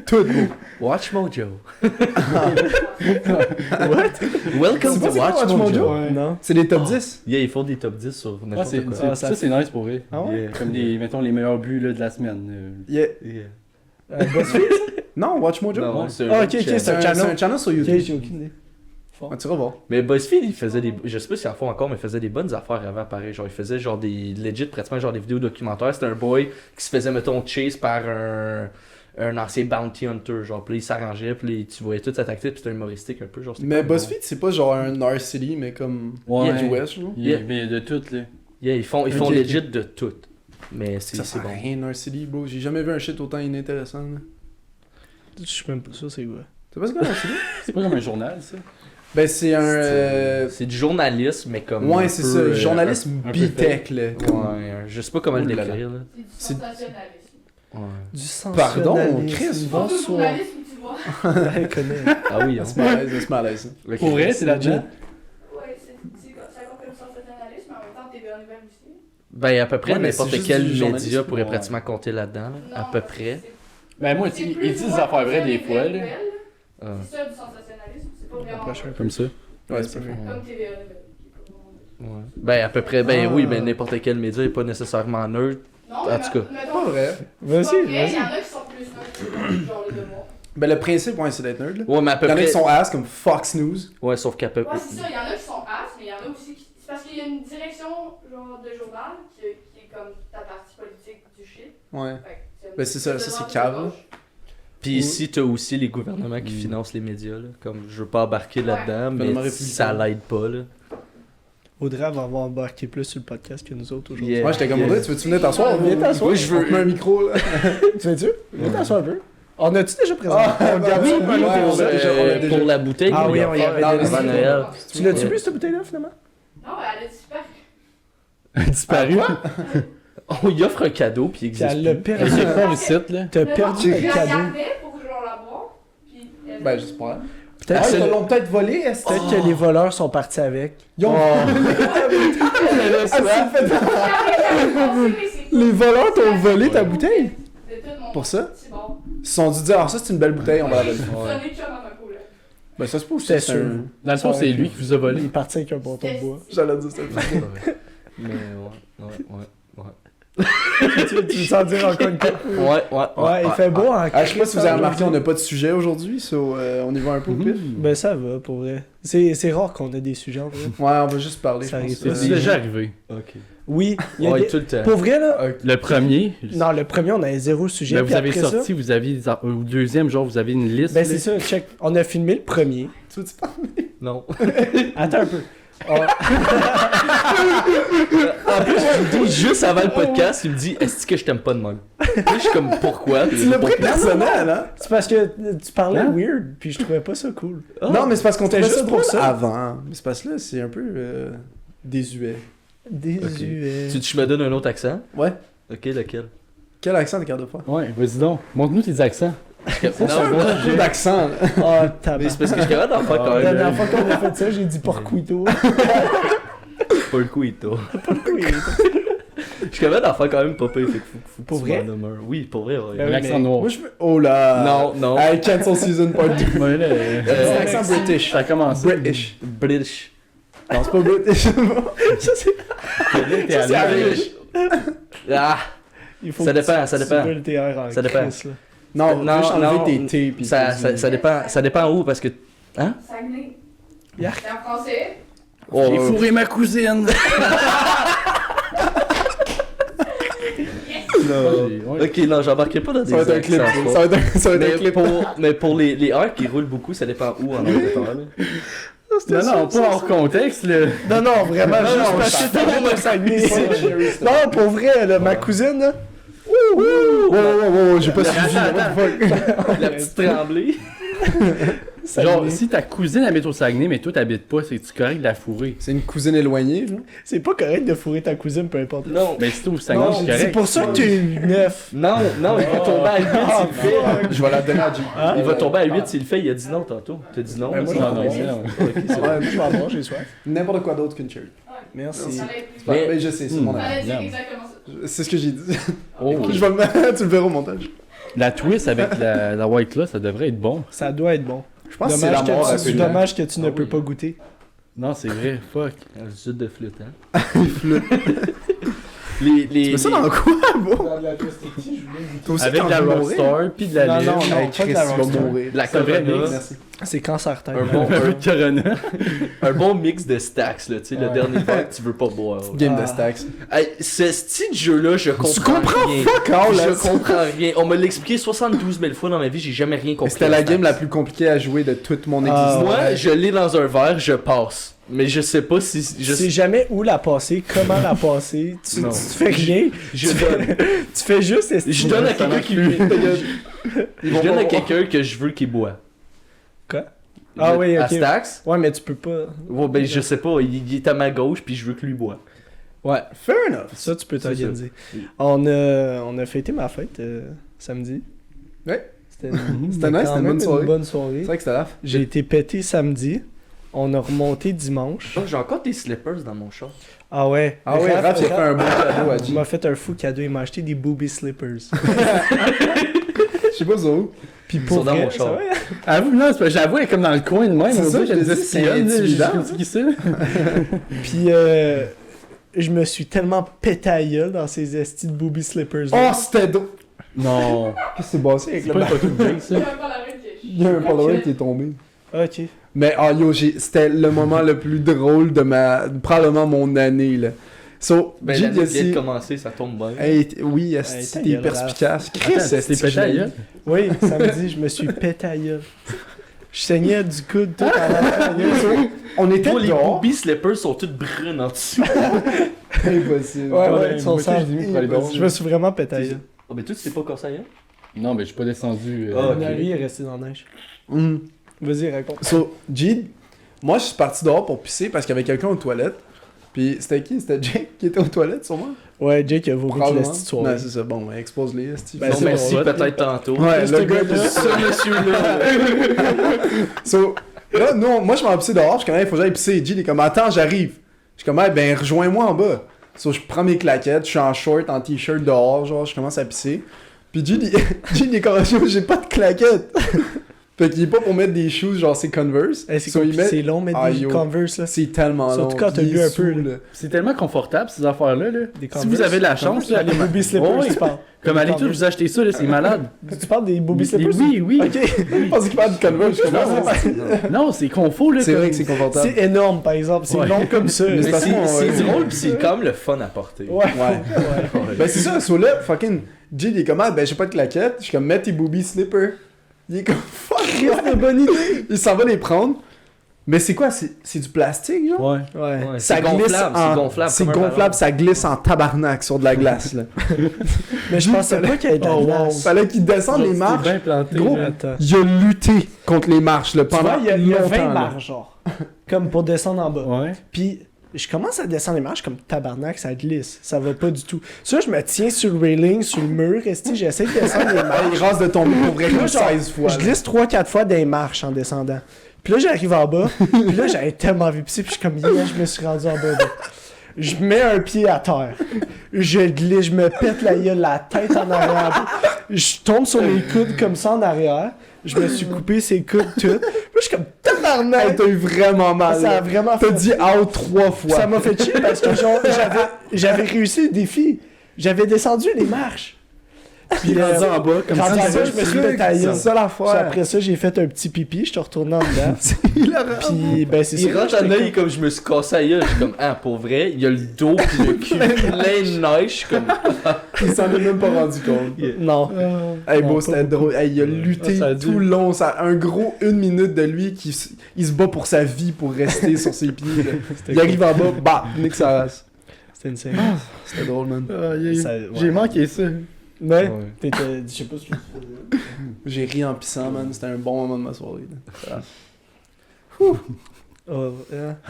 Tout beau. Watch Mojo. What? Welcome C'est pas to c'est quoi, Watch Watch Mojo. Mojo? Ouais. Non. C'est des top 10. Yeah, ils font des top 10 sur Ah, n'importe c'est, quoi. c'est- ça ça, c'est nice pour vrai. Ah ouais? Yeah. Comme les, mettons, les meilleurs buts là, de la semaine. Yeah. Yeah. BuzzFeed? Non, Watch Mojo. Non, Ouais. c'est Ah, un ok, ok, channel. c'est un channel. C'est un channel sur Ok, YouTube. j'ai aucune idée. Ouais, tu vas voir. Mais BuzzFeed, il faisait des. Je sais pas s'ils en font encore, mais ils faisaient des bonnes affaires avant, pareil. Genre, ils faisaient genre des. Legit, pratiquement, genre des vidéos documentaires. C'était un boy qui se faisait, mettons, chase par un ancien bounty hunter. Genre, puis là, il s'arrangeait, puis là, tu voyais toute sa tactique, puis c'était humoristique un peu. Genre, c'était Mais pas BuzzFeed, c'est pas genre un Narcity, mais comme. Ouais. du West, genre. Yeah. Mais de tout, là. bon. Yeah, ils font Ok, legit ok. de tout. Mais Ça c'est sert à bon. rien, Narcity, bro. J'ai jamais vu un shit autant inintéressant. Là. Je suis même pas sûr c'est quoi. C'est pas ce que Narcity? C'est pas comme un journal, ça. Ben, c'est un. C'est du journalisme, mais comme. Ouais, un c'est peu, ça. Journalisme un peu B-Tech, là. Ouais, je sais pas comment le Ouh là là. décrire, là. C'est du sensationnalisme. Ouais. Du Pardon, sensationnalisme. Chris, Pas tout Bonsoir. journalisme, tu vois. Elle connaît. Ah oui, hein. C'est malaise, c'est malaise. Ok. Pour vrai, c'est là-dedans. Ouais, ça compte comme sensationnalisme, mais en même temps, TVA Nouvelle aussi. Ben, à peu près Ouais, mais n'importe c'est juste quel du média journalisme, pourrait ouais. pratiquement compter là-dedans, là. À Non, peu près. c'est- Ben, moi, c'est ils plus disent des loin affaires vraies que des les fois, vraies là. nouvelles. Ah. C'est ça du sensationnalisme, c'est pas vraiment. Prochain. Comme ça. Ouais, c'est parfait. Comme TVA Nouvelle. qui est pas vraiment- Ouais. Ben, à peu près, ben Ah. oui, mais n'importe quel média est pas nécessairement neutre. Non, En mais tout cas. mettons, Pas vrai. Vas-y, c'est pas vrai, Il y vas-y. en a qui sont plus neutres, genre les devoirs. Ben, le principe, ouais, c'est d'être nerd, là. Ouais, mais à peu Il y en a près. qui sont ass comme Fox News. Ouais, sauf qu'à peu Ouais, c'est ça, il y en a qui sont as, mais il y en a aussi qui. C'est parce qu'il y a une direction genre de journal qui est comme ta partie politique du shit. Ouais. Fait que Ben, c'est ça, de ça, c'est droite, cave, de là. gauche. Puis ici, t'as aussi les gouvernements qui financent les médias, là. Comme, je veux pas embarquer là-dedans, Gouvernement mais républicain. ça l'aide pas, là. Audrey va avoir embarqué plus sur le podcast que nous autres aujourd'hui. Yeah. Moi, j'étais comme Audrey, tu veux-tu venir t'asseoir? Viens t'asseoir. Oui, je veux. On te met un micro, là. Tu veux-tu? Viens t'asseoir un peu. On a-tu déjà présenté? Ah, On le garde oui, ça pour un oui, autre ouais, épisode? on l'a déjà- déjà- Pour la bouteille, Ah on oui, l'a on y fait avait avant laissé. Noël. Tu l'as-tu bu cette bouteille-là finalement? Non, elle a disparu. Disparu. On y offre un cadeau, puis il Puis elle existe l'a plus. Elle perdu. est pas ici, là. T'as perdu Je le la cadeau. gardais pour genre la boire. Puis elle. Ben, j'espère. Peut-être Ah, ils que- te l'ont peut-être volé, est-ce peut-être que les voleurs sont partis avec. Ils ont Les voleurs t'ont volé ta bouteille? Pour ça? C'est bon. Ils se sont dit, ah, ça, c'est une belle bouteille, on va la voler. Sonner chum à ma couleur. Ben, ça se peut aussi. C'était c'est sûr. un- Dans le fond, c'est lui qui vous a volé. Il est parti avec un bâton de bois. J'allais dire ça. Mais ouais. Tu veux t'en dire encore une fois? Ouais, il fait beau en Ah, je sais pas si vous avez remarqué, on a... n'a pas de sujet aujourd'hui, so, on y va un peu au pif. Ben ça va, pour vrai. C'est rare qu'on ait des sujets, en vrai. Ouais, on va juste parler. Ça je pense. arrive C'est déjà arrivé. Ok. Oui, il y a Ouais, des... tout le temps. Pour vrai, là... Le premier, Non, le premier, on avait 0 sujet, ben, puis vous avez après sorti, ça... vous aviez. Au deuxième, genre, vous avez une liste. Ben là. c'est ça, check. On a filmé le premier. Tu veux-tu parler? Non. Attends un peu. En plus, je lui dis juste avant le podcast, il me dit est-ce que je t'aime pas de même? Là, je suis comme pourquoi? Tu l'as pris personnel, hein? C'est parce que tu parlais Hein? weird, puis je trouvais pas ça cool. Non, mais c'est parce qu'on C'était trouvait juste ça pour drôle ça. avant. Mais c'est parce que là, c'est un peu désuet. Désuet. Tu me donnes un autre accent? Ouais. Ok, lequel? Quel accent t'es capable de faire? Ouais, vas-y donc. Montre-nous tes accents. Non, Trop d'accent, là. Oh, mais tabac. c'est parce que je suis capable d'en faire quand La même. dernière fois qu'on a fait ça, j'ai dit porcuito. Pas le coup, Ito. Porcuito. Je suis capable d'en faire quand même pas pire, fait que faut Pour que tu vrai? m'en nommes un. Oui, pour vrai, ouais. Ben Un oui, accent mais- noir. Moi, je veux... Oh là! Non. Hey, cancel season part 2. Ouais, là, C'est un accent British. ça a commencé. British. British. Non, c'est pas British. Ça, c'est... T'es allé c'est avec- British. Ah! Il faut Ça que dépend, tu- ça tu dépend. veux le TR en Ça dépend. crise, là. Non, Non, juste non, enlever tes T pis Ça dépend où, parce que... Hein? Saguenay. Yark. C'est en français. Oh, J'ai fourré ma cousine. Ouais. Ok, non, j'embarquerai pas dans des Ça va être un clip. accents, Ça va être un clip. mais pour les heures qui roulent beaucoup, ça dépend où en Angleterre. là. Non, pas hors contexte, là. Non, non, vraiment, Non, juste non, parce que t'as vraiment Saguenay. Non, Non, pour vrai, là, ma cousine, là... j'ai pas suivi. La petite tremblée. Genre, Saguenay. si ta cousine habite au Saguenay, mais toi t'habites pas, c'est-tu correct de la fourrer? C'est une cousine éloignée, genre. C'est pas correct de fourrer ta cousine, peu importe. Non. Mais si t'es au Saguenay, Non, c'est correct. c'est pour ça que tu es 9. Non, il va tomber à 8 s'il le fait. Je vais la donner à Jim. Il va tomber à 8 s'il le fait, il a dit non tantôt. T'as dit non? Ben, moi, ça? Non, non, Ouais, non. Ok, c'est bon. Ouais, je vais avoir, j'ai soif. N'importe quoi d'autre qu'une cherry. Merci. Ça allait plus. Mais- Mais je sais, c'est mon avis. Fallait dire Non. exactement ça. C'est ce que j'ai dit. Oh. Je vais le mettre, tu le verras au montage. La twist avec la White Claw, ça devrait être bon. Ça doit être bon. Je pense que c'est la Dommage mort à que, peu dommage que tu ne Ah peux oui. pas goûter. Non, c'est vrai, fuck. Un jus de flûte, hein? Les. Tu mets ça dans quoi, bon? Dans la perspective, je voulais goûter. Toi aussi, Avec t'en de la veux mourir? Rockstar, pis de la Non, lime. non, non. Hey, pas Chris, de la il va Rockstar. mourir. De la Corona. Corona. Merci. C'est cancer tête. Un bon, Un peu de Corona. un bon mix de stacks, là, tu sais, le Ouais. dernier verre que tu veux pas boire. Game Ah. de stacks. Hey, ce style de jeu-là, je comprends. Tu comprends rien. fuck all, là. Je comprends rien. On me l'a expliqué 72 000 fois dans ma vie, j'ai jamais rien compris. C'était la à game Stacks. la plus compliquée à jouer de toute mon Ah, existence. Moi, ouais. je l'ai dans un verre, je passe. Mais je sais pas si. Je Je sais jamais où la passer, comment la passer. Tu, Non. tu fais rien. Je tu, donne. fais, tu fais juste... Je donne à quelqu'un qui. Je donne à quelqu'un que je veux qu'il boit. Quoi? Ah oui, À ok. Stacks. Ouais, mais tu peux pas... Ouais, ben je sais pas, il est à ma gauche puis je veux que lui boit. Ouais, Fair enough. ça tu peux C'est t'organiser. Oui. On a fêté ma fête samedi. Ouais. C'était C'était nice, quand c'était une même bonne soirée. une bonne soirée. C'est vrai que c'était là. J'ai été pété samedi. On a remonté dimanche. Oh, j'ai encore des slippers dans mon chat. Ah ouais. Ah ouais, Raph, il a fait un bon cadeau à Il Jim. m'a fait un fou cadeau. Il m'a acheté des booby slippers. Je sais pas où. Puis Ils pour sont dans vrai, mon char. ça va? Avoue, non, c'est pas- j'avoue, elle est comme dans le coin de même. C'est on ça, dirait, je me te disais, dis, c'est espionne, intimidant. je qui ça? Puis je me suis tellement pété à la gueule dans ces estis de booby slippers. Oh, c'était drôle. Non. Qu'est-ce qui s'est passé avec C'est le pas une bac? photo de Jake, Il ça. y a pas la rue qui est Il y a un Polaroid qui est tombé. Ok. Mais oh yo, c'était le moment le plus drôle de probablement mon année là. So, Ben, Jim, l'année vient de ici- commencer, ça tombe bien. Hey, oui, Hey, esti, ta t'es gueule, perspicace. Chris, Attends, esti, t'es pété à la gueule? Oui, samedi, je me suis pété à la gueule. Je saignais du coude tout en arrière. On était Toi, les dehors. booby slippers sont toutes brunes en dessous. Impossible. Ouais, Ouais, ouais, son moi, sang. j'ai mis pour aller dehors. Je me suis vraiment pété à la gueule. Oh, mais toi, tu t'es pas cassé hein? Non, mais je suis pas descendu. Ah, ok. Lui est resté dans la neige. Mhm. Vas-y, raconte. So, Jid, moi je suis parti dehors pour pisser parce qu'il y avait quelqu'un aux toilettes. Puis c'était qui? C'était Jake qui était aux toilettes sûrement? Ouais, Jake a vomi toute la Probablement. petite soirée. Ouais, c'est ça. Bon, expose-les, esti. Ben, Non, c'est merci, bon, peut-être tantôt. Ouais, Ce le gars gars-là. Ce monsieur-là. So, là, non, moi je m'en vais pisser dehors, je suis comme, il faut que j'aille pisser. Jid est comme, attends, j'arrive. Je suis comme, hey, ben rejoins-moi en bas. So, je prends mes claquettes, je suis en short, en t-shirt dehors, genre, je commence à pisser. Puis Jid, il est comme, yo, j'ai pas de claquettes. Fait qu'il est pas pour mettre des shoes, genre c'est Converse. Hey, c'est So, il met- c'est long, mettre Ah, des yo. Converse, là. C'est tellement long. Surtout quand t'as Il bu est un peu, saoul, là. là. C'est tellement confortable, ces affaires-là. Là. Des Si Converse. vous avez la chance, là, Les booby slippers, Ouais. tu parles. comme allez tous Converse. vous acheter ça, là, c'est malade. Tu parles des booby slippers? Oui, oui. Ok. Je pense qu'il parle de Converse. je comprends. Non, c'est confort, là. C'est comme- vrai que c'est confortable. C'est énorme, par exemple. C'est Ouais. long comme ça. Mais Mais parce qu'on- c'est drôle pis c'est comme le fun à porter. Ouais. Ouais. Ben c'est ça, so là, fucking, Jay, il est comme, ah, ben j'ai pas de claquettes. Je suis comme, mets tes booby slippers. Il est comme, fuck, c'est une bonne idée. Il s'en va les prendre. Mais c'est quoi, c'est du plastique, genre? Ouais. Ouais. Ouais, Ça c'est glisse gonflable, en- c'est gonflable. C'est comme un gonflable, ça glisse en tabarnak sur de la glace, là. Mais je pensais pas qu'il y avait de la Oh, wow. glace. Fallait qu'il descende les marches. bien planté. Gros, là. Attends. Il a lutté contre les marches, là, Tu vois, pendant il y a 20 longtemps, là. marches, genre. Comme pour descendre en bas. Ouais. Puis je commence à descendre les marches comme tabarnak, ça glisse. Ça va pas du tout. Ça, je me tiens sur le railing, sur le mur, esti, j'essaie de descendre les marches. Il rase de tomber pour vrai Puis là, comme genre, 16 fois. Je là. glisse 3-4 fois des marches en descendant. Puis là, j'arrive en bas. Puis là, j'avais tellement envie de pisser. Puis je suis comme, yeah, je me suis rendu en bas. Je mets un pied à terre. Je glisse, je me pète la gueule, la tête en arrière. Je tombe sur mes coudes comme ça en arrière. Je me suis coupé ses coudes toutes. Puis je suis comme, Hey, tabarnak! t'as eu vraiment mal. Ça a là. vraiment T'as fait... dit out 3 fois. Ça m'a fait chier parce que genre, j'avais réussi le défi. J'avais descendu les marches. Puis rendu en bas, comme rendu ça. en bas, je me suis fait tailler. C'est ça Puis l'affaire. après ça, j'ai fait un petit pipi, je suis retourné en dedans. Puis ben c'est ça. Il rentre en œil comme je me suis cassé à gueule. Je suis comme, ah, pour vrai, il y a le dos pis le cul plein de neige. Je suis comme, Il s'en est même pas rendu compte. Non. Hey, Non, beau, pas c'était drôle. Hey, il a lutté ça a tout dû. le long. Ça, un gros 1 minute de lui qui il se bat pour sa vie pour rester sur ses pieds. là. Il arrive en bas, bah, nique sa race. C'était insane. C'était drôle, man. Ça- ouais. J'ai manqué ça. Ouais. T'étais, je sais pas ce que tu faisais. J'ai ri en pissant, man. C'était un bon moment de ma soirée. là. Oh,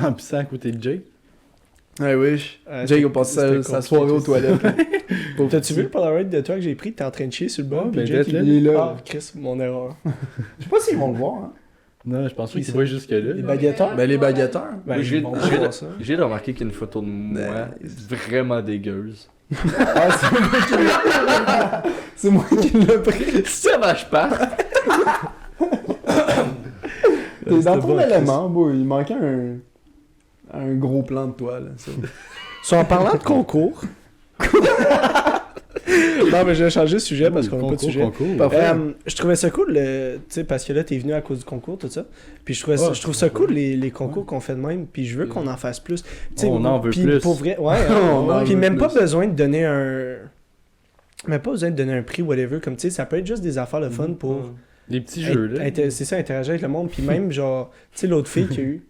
En pissant à côté de Jay. I wish. Ouais, Jake a passé c'était sa soirée aux compliqué, toilettes. là. Pauvre T'as-tu petit. vu le Polaroid de toi que j'ai pris? T'es en train de chier sur le banc. Ouais, puis ben, Jake, d'être là. Il est là. Ah, Chris, mon erreur. Je sais pas s'ils vont le voir. Hein. Non, je pense pas Qui qu'il ça? voit jusque-là. Les baguetteurs? Ben, les baguetteurs. Ben, Oui, ils vont j'ai- voir ça. j'ai remarqué qu'il y a une photo de moi vraiment dégueuse. Ah, c'est moi qui l'ai pris. Ça marche pas. T'es dans ton bon, élément, beau. Il manquait un gros plan de toi, là. ça. So, en parlant de concours. Non, mais je vais changer de sujet parce qu'on n'a pas de sujet. Parfait. Je trouvais ça cool, tu sais, parce que là, t'es venu à cause du concours, tout ça. Puis je trouve ça cool, les concours qu'on fait de même. Puis je veux qu'on en fasse plus. Tu sais, On en veut puis plus. Pour vrai, ouais. On en Puis veut même pas plus. besoin de donner un. Même pas besoin de donner un prix, whatever. Comme tu sais, ça peut être juste des affaires de fun pour. Des petits jeux, là. C'est ça, interagir avec le monde. Puis même, genre, tu sais, l'autre fille qu'il y a eu.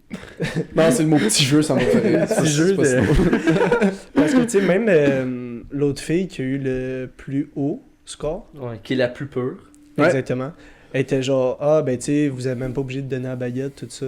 Non, c'est le mot petit jeu, ça m'a fait rire. Petit jeu C'est pas de- si drôle. Parce que, tu sais, même l'autre fille qui a eu le plus haut score. Ouais, qui est la plus pure. Ouais. Exactement. Elle était genre, ah, ben, tu sais, vous êtes même pas obligé de donner la baguette, tout ça.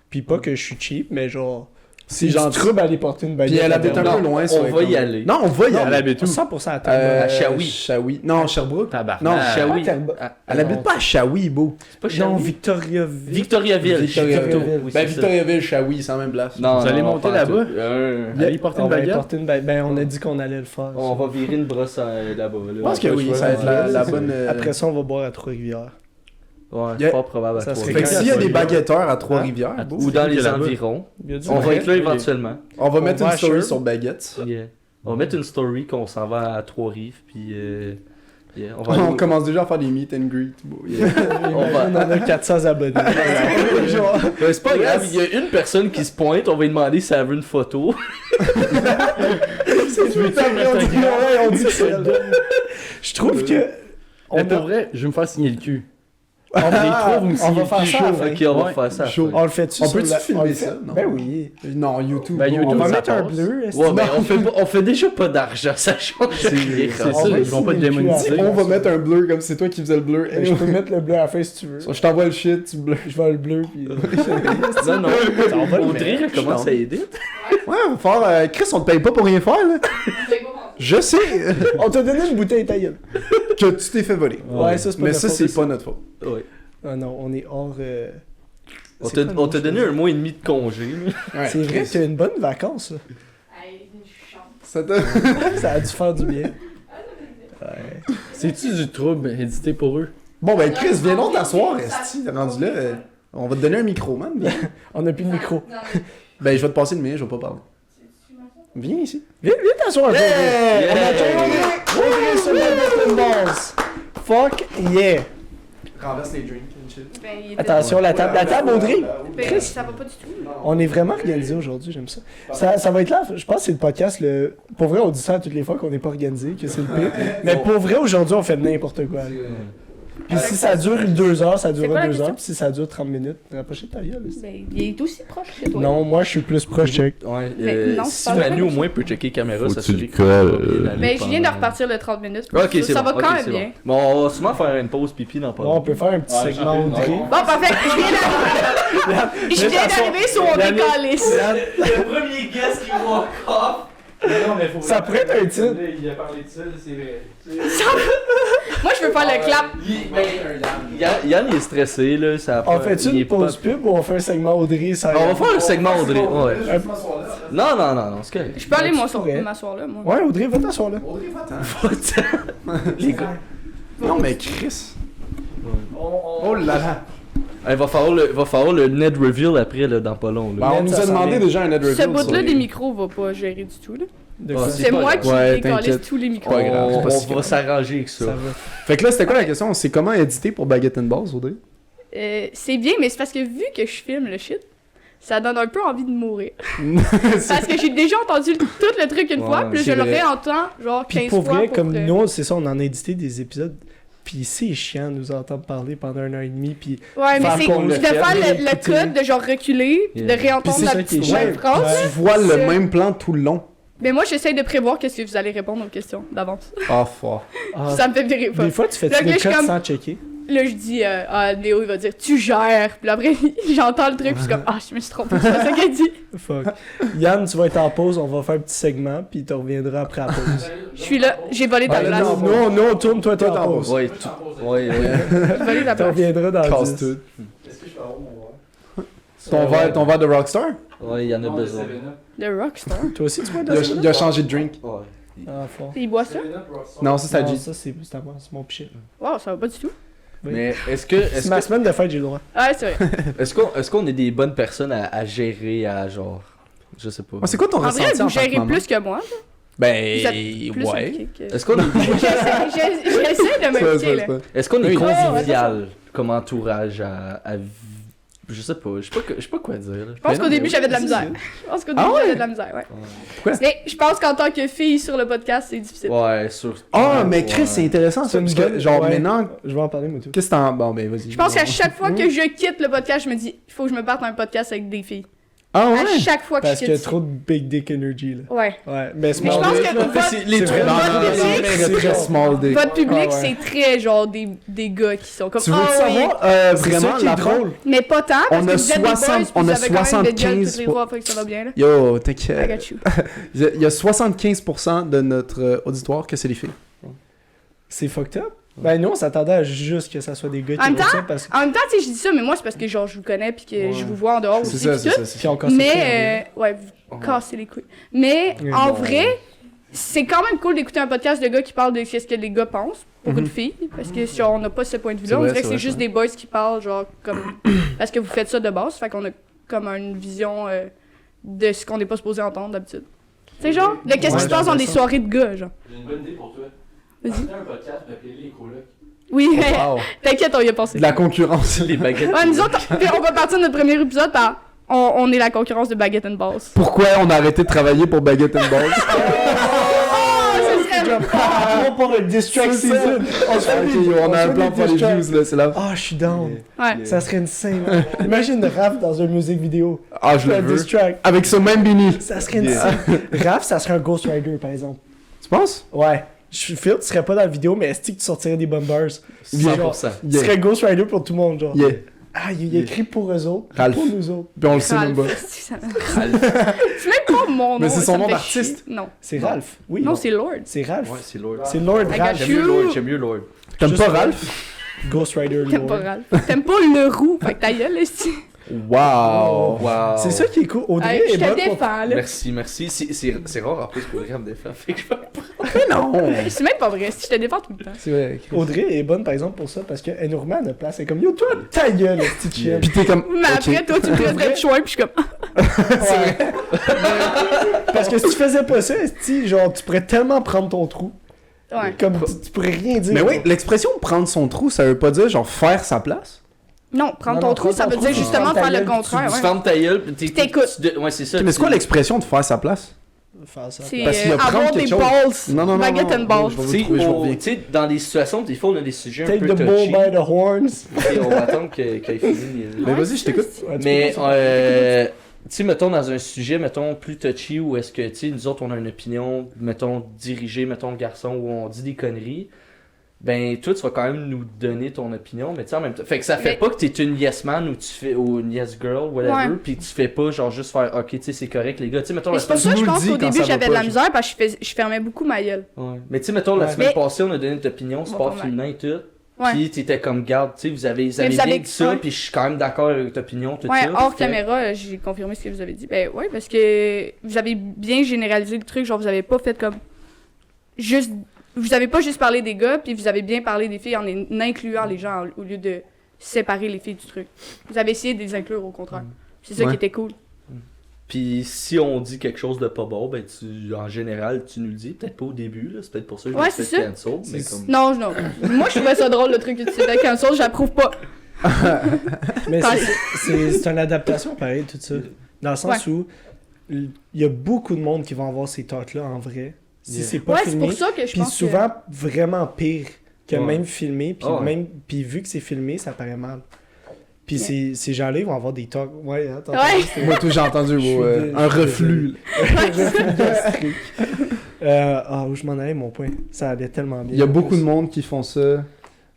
Puis pas que je suis cheap, mais genre. C'est C'est genre. gentil. Trouble à aller porter une baguette. Puis elle à habite un Verdun. peu loin, On va y aller. Non, on va y Non, aller. Elle habite où? 100% à Terrebonne. À Shawi. Shawi. Non, Sherbrooke. Tabarnak. Non, Shawi. Terrebonne. Elle habite pas à Shawi, beau. C'est pas Non, Shawi. Victoriaville. Victoriaville. Victoriaville. Oui, Ben, c'est Victoriaville, Shawi, c'est en même place. ça. Non, Vous allez non, monter pas là-bas? tout. Allez porter On une va aller baguette. porter une baguette. Ben, on a dit qu'on allait le faire. On va virer une brosse là-bas. Je pense que oui, ça va être la bonne. Après ça, on va boire à Trois-Rivières. Ouais, Yeah. fort probable à Ça toi. serait Fait que s'il y a des Hein? baguetteurs à Trois-Rivières, beau, Ou dans les là-bas. environs. Il y a du On va monde. être là éventuellement. on va mettre va une à story Sherbrooke. sur Baguette. Yeah. On va mettre une story qu'on s'en va à Trois-Rives, puis yeah, on va On aller- commence déjà à faire des meet and greet. beau. Yeah. On a 400 abonnés. Genre, Ben, c'est pas grave, il y a une personne qui se pointe, on va lui demander si elle veut une photo. c'est tout le temps vrai, on dit que ouais, on dit que c'est elle. Je trouve que. On, Mais pour a- vrai, je vais me faire signer le cul. on, Les trois, vous me on signez va le faire cul ça. chaud. à la fin. Ok, on va Ouais. faire ça. Chaud. On le fait-tu On sur peut-tu la- filmer on le ça? fait? Non. Ben oui. Non, YouTube. Ben, bon, YouTube, On va ça mettre un passe. bleu. est-ce Ouais, que- mais on fait déjà pas d'argent, ça change rien. C'est On ça, va ils vont pas te signer le cul démoniser. à la On va mettre un bleu comme c'est toi qui faisais le bleu. Ben, je peux mettre le bleu à la fin si tu veux. Je t'envoie le shit, tu bleu. Je vais le bleu. Puis... Non, non, On va le Audrey mettre, commence à aider. Ouais, on va faire. Chris, on te paye pas pour rien faire, là. C'est pas bon. Je sais On t'a donné une bouteille ta gueule. que tu t'es fait voler. Ouais, ça c'est pas Mais notre ça, faute, c'est pas notre faute. Ouais. Ah non, on est hors. On c'est t'a quoi le on mot, t'a je donné veux un dire? mois et demi de congé. là. C'est vrai que t'as une bonne vacance. là. Hey, une chance. Ça t'a- Ça a dû faire du bien. Ah, ça fait plaisir. Ouais. C'est-tu du trouble édité pour eux? Bon, ben, Chris, viens donc t'asseoir, esti. T'es rendu là. On va te donner un micro, man. On a plus de micro. Non, mais... Ben, je vais te passer le mien, je vais pas parler. Viens ici. Viens t'asseoir un peu. Yeah! On a Audrey sur Baguette Balls. Fuck yeah. Renverse les drinks, chill. Ben, il était- Attention, la table, Audrey. Ben, ça va pas du tout. On est vraiment organisé aujourd'hui, j'aime ça. Ça va être là, je pense que c'est le podcast, pour vrai, on dit ça toutes les fois qu'on n'est pas organisé, que c'est le pire. Mais pour vrai, aujourd'hui, on fait n'importe quoi. Puis si ça dure 2 heures, ça C'est quoi durera la 2 question? heures. Puis si ça dure 30 minutes, rapprochez ta gueule. Ben, il est aussi proche que toi. Non, moi, je suis plus proche, check. Ouais, Mais non, si c'est pas Manu vrai. au moins peut checker caméra, Faut que s'assurer tu qu'on le va colles. bien aller Ben, je viens de pendant- repartir le 30 minutes. Ok, c'est ça bon. va quand ok, même c'est bien. Bon, on va sûrement faire une pause pipi dans pas Bon, on peut faire un petit segment Audrey. Bon, parfait. Je viens d'arriver sur mon décalisse. Le premier guest qui walk off. Non, mais faut Ça pourrait être un titre. Il a parlé de ça, c'est vrai. Moi, je veux faire le clap. Yann, il est stressé, là. Ça On fait-tu il est une pause pas- pub ou on fait un segment Audrey? Ça... On va faire un segment Audrey. Ouais. Un- Non, c'est correct. Je peux aller Tu m'asseoir pourrais. m'asseoir là, moi. Ouais, Audrey, va t'asseoir là. Les gars. Non, mais Chris. Oh là là. Il va falloir le Ned Reveal après, là, dans pas long. Ben, Là. on nous ça a s'en demandé vient. déjà un Ned Reveal. Ce bout-là sur des les- micros va pas gérer du tout, là. De Ah, quoi? c'est C'est pas moi grave. qui Ouais, décalisse t'inquiète. tous les micros. Pas grave, c'est pas si On grave. va s'arranger avec ça. Ça va. Fait que là, c'était quoi la question? C'est comment éditer pour Baguette Balls, Audrey? C'est bien, mais c'est parce que vu que je filme le shit, ça donne un peu envie de mourir. Parce que j'ai déjà entendu tout le truc une Ouais, fois, puis c'est je le vrai. réentends genre 15 Puis pour fois. vrai, comme pour, nous, c'est ça, on en a édité des épisodes. Puis c'est chiant de nous entendre parler pendant 1 an et demi. Puis Ouais, mais faire c'est qu'on de le faire fait, le écouter. code, de genre reculer, puis Yeah. de réentendre Puis c'est la ça qui est petite même chiant. phrase. Tu vois le C'est- même plan tout le long. Mais moi, j'essaye de prévoir qu'est-ce que vous allez répondre aux questions d'avance. Ah, fort. Ça me fait virer pas. des fois, tu fais Là, des je suis codes comme- sans checker. Là, je dis, Léo, il va dire, tu gères. Puis après, j'entends le truc, puis je suis comme, ah, je me suis trompée, c'est pas ça qu'elle dit. Fuck. Yann, tu vas être en pause, on va faire un petit segment, puis tu reviendras après la pause. Je suis là, j'ai volé ta Ah, place. non, non, on tourne, toi, t'es en pause. Ouais, ouais. J'ai volé ta Tu place. reviendras dans Casse 10. tout. Ton verre de Rockstar? Ouais, il y en a besoin. Le Rockstar. Toi aussi, tu bois de Il la a, soda? il a changé de drink. Ouais. Ah, fort. Il boit ça? Non, ça, c'est à Non, G. ça, c'est à moi, c'est mon pichet. Wow, ça va pas du tout. Mais est-ce C'est ma semaine de fête, j'ai le droit. Ah, c'est vrai. est-ce qu'on est des bonnes personnes à gérer, à genre. Je sais pas. Ah, c'est quoi ton En vrai, ressenti en vous tant que gérez maman? plus que moi. Ben, Vous êtes plus ouais. impliqué que- Est-ce qu'on est, J'essaie de C'est m'impliquer, là. est-ce qu'on est Oui. convivial comme entourage à je sais pas, je sais pas quoi dire. Là. Je pense Ben qu'au non, début, mais j'avais de la oui, misère. c'est Je pense qu'au Ah début, ouais? j'avais de la misère, ouais. Pourquoi? Mais je pense qu'en tant que fille sur le podcast, c'est difficile. Ouais, sur. Ah, mais Chris, c'est intéressant ça. C'est une Parce que, bonne- genre, ouais. maintenant, Je vais en parler, moi, tout. qu'est-ce que t'en. Bon, ben, vas-y. Je pense qu'à chaque fois que je quitte le podcast, je me dis, il faut que je me parte dans un podcast avec des filles. Ah, À ouais? chaque fois que Parce je qu'il y a quitte. trop de big dick energy, là. Ouais. Ouais, mais Mais je pense que les c'est trucs. vraiment- votre public, C'est très small dick. votre public, Ah ouais. c'est très genre des gars qui sont comme. Tu veux Ah oui. savoir C'est ça vraiment qui est la drôle. Mais pas tant, parce On que a vous êtes des boys, 60 puis on vous a avez quand même des gueules 75 toutes les fois, fait que ça va bien, là. Yo, I t'inquiète. got you. Il y a 75% de notre auditoire que c'est les filles. C'est fucked up. Ben nous, on s'attendait à juste que ça soit des gars En qui même font temps- ça parce que... En même temps, tu sais, je dis ça, mais moi, c'est parce que genre, je vous connais, puis que je vous vois en dehors aussi, C'est ça, puis c'est tout. ça. Puis on casse les couilles, Mais, ouais, vous cassez les couilles. Mais, Oui, en bon. vrai, c'est quand même cool d'écouter un podcast de gars qui parlent de ce que les gars pensent pour une fille. Parce que si on n'a pas ce point de C'est vue-là, on vrai, dirait que c'est c'est vrai, juste c'est des boys qui parlent, genre, comme. Parce que vous faites ça de base. Fait qu'on a comme une vision de ce qu'on n'est pas supposé entendre d'habitude. C'est genre, de qu'est-ce Ouais, qui se passe dans des ça. soirées de gars, genre. J'ai une bonne idée pour toi. Vas-y. Fais un podcast, puis appelez les colocs. Oui, Wow. t'inquiète, on y a pensé. De la concurrence. Les baguettes. Ouais, nous autres, puis on va partir de notre premier épisode par. On est la concurrence de Baguette and Balls. Pourquoi on a arrêté de travailler pour Baguette and Balls? Oh, ce serait. On va pour le distract C'est ça. season. On se fait Ok, des- yo, on a se un fait plan des pour les distracts. views, là, c'est là. Ah, je suis down. Ouais. Ça serait insane. Imagine Raph dans une musique vidéo. Ah, je le Un veux. diss track. Avec ce même Beanie. Ça serait insane. Raph, ça serait un Ghost Rider, par exemple. Tu penses? Ouais. Phil, tu serais pas dans la vidéo, mais est-ce que tu sortirais des bombers? 100%. Tu Yeah. serais Ghost Rider pour tout le monde, genre. Yeah. Ah, il a écrit pour eux autres, Ralph. pour nous autres. Puis on le sait même pas. Ralph. C'est même pas mon nom. Mais c'est son ça me nom fait d'artiste. chier. Non. C'est Ralph. Oui. Non, c'est Lord. C'est Ralph. Ouais, c'est Lord. C'est Lord I got Ralph. you. J'aime mieux Lord, j'aime mieux Lord. T'aimes Juste pas le- Ralph? Ghost Rider T'aimes pas Lord. Ralph. T'aimes pas le roux. Fait que ta gueule, esti. Wow. Wow. C'est ça qui est cool. Audrey Hey, est je te bonne pour... défends, là. Merci. C'est rare en plus pour le me défendre. Fait que je vais Mais non! C'est même pas vrai, si je te défends tout le temps. C'est vrai. Chris. Audrey est bonne, par exemple, pour ça, parce qu'elle nous remet à notre place. Elle est comme, yo, toi, ta gueule, la petite chienne. Pis t'es comme. Mais après, ok. toi, tu me traites d'être chouin, pis je suis comme. Ouais. Parce que si tu faisais pas ça, esti, genre, tu pourrais tellement prendre ton trou. Ouais. Comme, tu pourrais rien dire. Mais oui, l'expression prendre son trou, ça veut pas dire genre faire sa place. Non, prendre Non, ton trou, prendre ça ton veut trou, dire c'est justement ferme ta faire le gueule, contraire. Tu Ouais. fermes ta gueule, pis t'écoutes. Ouais, c'est ça. Mais c'est quoi l'expression de faire sa place? Faire ça. C'est Parce qu'il y a prendre avoir des quelque chose. balls. Non. Baguette and balls. Je vais vous trouver, je vous reviens. Tu sais, dans des situations, des fois, on a des sujets un Take peu the bull touchy. by the horns. Et on va attendre qu'il finisse. Mais vas-y, je t'écoute. Ouais, tu Mais, peux pas ça. tu sais, mettons, dans un sujet, mettons, plus touchy, où est-ce que, tu sais, nous autres, on a une opinion, mettons, dirigée, mettons, le garçon, où on dit des conneries, ben, toi, tu vas quand même nous donner ton opinion, mais tu sais, en même temps. Fait que ça fait Mais- pas que t'es une yes man ou une yes girl, whatever, Ouais. pis tu fais pas, genre, juste faire, ok, tu sais, c'est correct, les gars. Tu sais, mettons, Mais la c'est pour semaine ça que je nous le pense dis qu'au quand début, ça va j'avais de pas, la misère parce que je fermais beaucoup ma gueule. Ouais. Mais tu sais, mettons, la Ouais. semaine Mais- passée, on a donné notre opinion, sport pas mal. féminin et tout. Ouais. Pis t'étais comme, garde, tu sais, vous avez vous avez- bien dit ça, ouais. pis je suis quand même d'accord avec ta opinion, tout Ouais, ça. hors Fait que- caméra, j'ai confirmé ce que vous avez dit. Ben ouais, parce que vous avez bien généralisé le truc, genre vous avez pas fait comme juste vous avez pas juste parlé des gars, puis vous avez bien parlé des filles en incluant les gens au lieu de séparer les filles du truc. Vous avez essayé de les inclure au contraire. C'est ça Ouais. qui était cool. Puis si on dit quelque chose de pas bon, ben en général, tu nous le dis. Peut-être pas au début, là. C'est peut-être pour ça que je Ouais, me suis c'est fait ça. cancel. Mais comme... Non, non. Moi, je trouvais ça drôle le truc que tu sais cancel, j'approuve pas. Mais Quand- c'est une adaptation, pareil, tout ça. Dans le sens où il y a beaucoup de monde qui vont avoir ces talks-là en vrai. Si Yeah. c'est pas Ouais, c'est filmé. pour ça que je Puis pense souvent, vraiment pire que Ouais. même filmé. Puis Ah ouais. même puis vu que c'est filmé, ça paraît mal. Puis ces gens-là, ils vont avoir des talks. Ouais, attends. Ouais. Moi, tout, j'ai entendu Je suis un reflux. Où je m'en allais, mon point. Ça allait tellement bien. Il y a beaucoup de monde qui font ça.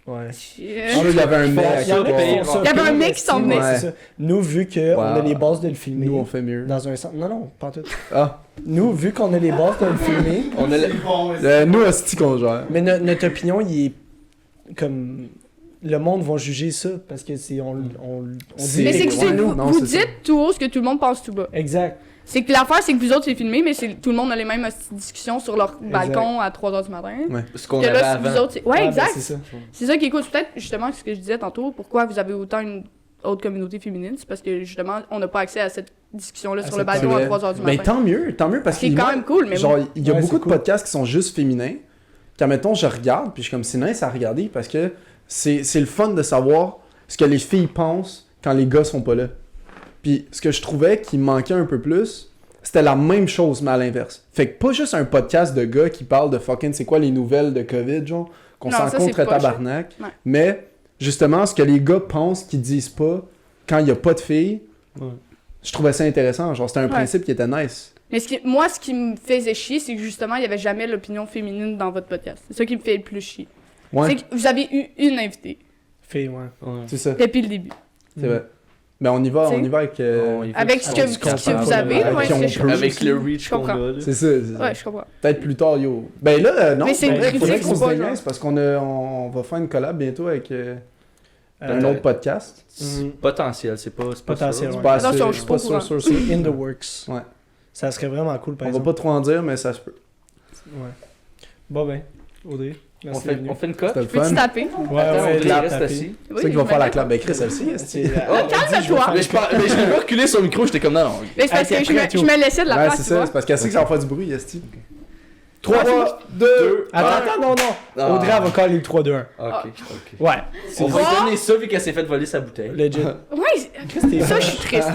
Ouais. Ah, là, il y avait un mec à Il y en a quelque qui part. font ça Il y avait un pire, mec qui s'en mais venait. c'est ça. Nous, vu qu'on Wow. a les bases de le filmer Nous, on fait mieux. dans un centre. Non, pas en tout. Ah, Nous, vu qu'on a les bases de le filmer, On a le- nous, hostie qu'on gère. mais notre opinion, il est comme. Le monde va juger ça parce que c'est. On C'est- dit. Mais c'est que Ouais, vous, non, vous c'est ça. dites tout haut ce que tout le monde pense tout bas. Exact. C'est que l'affaire, c'est que vous autres, c'est filmé, mais tout le monde a les mêmes discussions sur leur balcon à 3h du matin. ce qu'on Que avait là, si avant. vous autres, c'est... Ouais, Ah, ben, exact. c'est ça. C'est ça qui est cool. C'est peut-être justement ce que je disais tantôt, pourquoi vous avez autant une autre communauté féminine, c'est parce que justement, on n'a pas accès à cette discussion-là sur le cette balcon à Ouais. 3h du Mais matin. tant mieux, parce que C'est quand même cool, mais genre, il y a Ouais, beaucoup c'est de cool. podcasts qui sont juste féminins. Quand, mettons, je regarde, puis je suis comme, c'est nice à regarder, parce que c'est le fun de savoir ce que les filles pensent quand les gars sont pas là. Puis ce que je trouvais qui manquait un peu plus, c'était la même chose, mais à l'inverse. Fait que pas juste un podcast de gars qui parlent de fucking c'est quoi les nouvelles de COVID, genre, qu'on Non, s'en ça, contre c'est poche. tabarnak. Ouais. Mais justement, ce que les gars pensent qu'ils disent pas quand il y a pas de filles, Ouais. je trouvais ça intéressant. Genre, c'était un Ouais. principe qui était nice. Mais moi, ce qui me faisait chier, c'est que justement, il n'y avait jamais l'opinion féminine dans votre podcast. C'est ça qui me fait le plus chier. Ouais, C'est que vous avez eu une invitée Fait, ouais. Ouais. c'est ça. depuis le début. C'est vrai. Mais on y va T'sais. avec. On y va Avec du ce sens que, du ce que capable. vous avez, Avec ouais, qui on c'est peut. Avec le reach Je qu'on comprends. a. Là. C'est ça. Ouais, je comprends. Peut-être plus tard, yo. Ben là, non, Mais c'est faudrait critique, qu'on c'est se pas déniaise genre- parce on va faire une collab bientôt avec un Euh, autre podcast. Potentiel, c'est pas Potentiel, sûr. ouais. Pas Attention, sûr, je suis pas pas sûr, au sûr, C'est sûr. in the works. Ouais. Ça serait vraiment cool, par On va exemple. pas trop en dire, mais ça se peut. Ouais. Bon, ben, Audrey. On Merci fait, d'être venue. on fait une cote. C'était le Peux-tu fun. taper? Ouais, Attends, ouais, on clap, reste taper. assis. C'est ça qui va faire la clap. Ben Chris, elle sait. C'est- Calme-toi! Mais je l'ai pas reculé sur le micro, j'étais comme non. Mais c'est parce Hey, que je après, me laissais de la Ouais, place, c'est tu ça, vois. c'est parce qu'elle sait que ça va faire du bruit, Esti. 3, 2. un. Attends, non. Ah. Audrey, elle va caller le 3-2-1. Ok. Ouais. On va Trois. lui donner ça vu qu'elle s'est fait voler sa bouteille. Legit. Ouais, ça, je suis triste.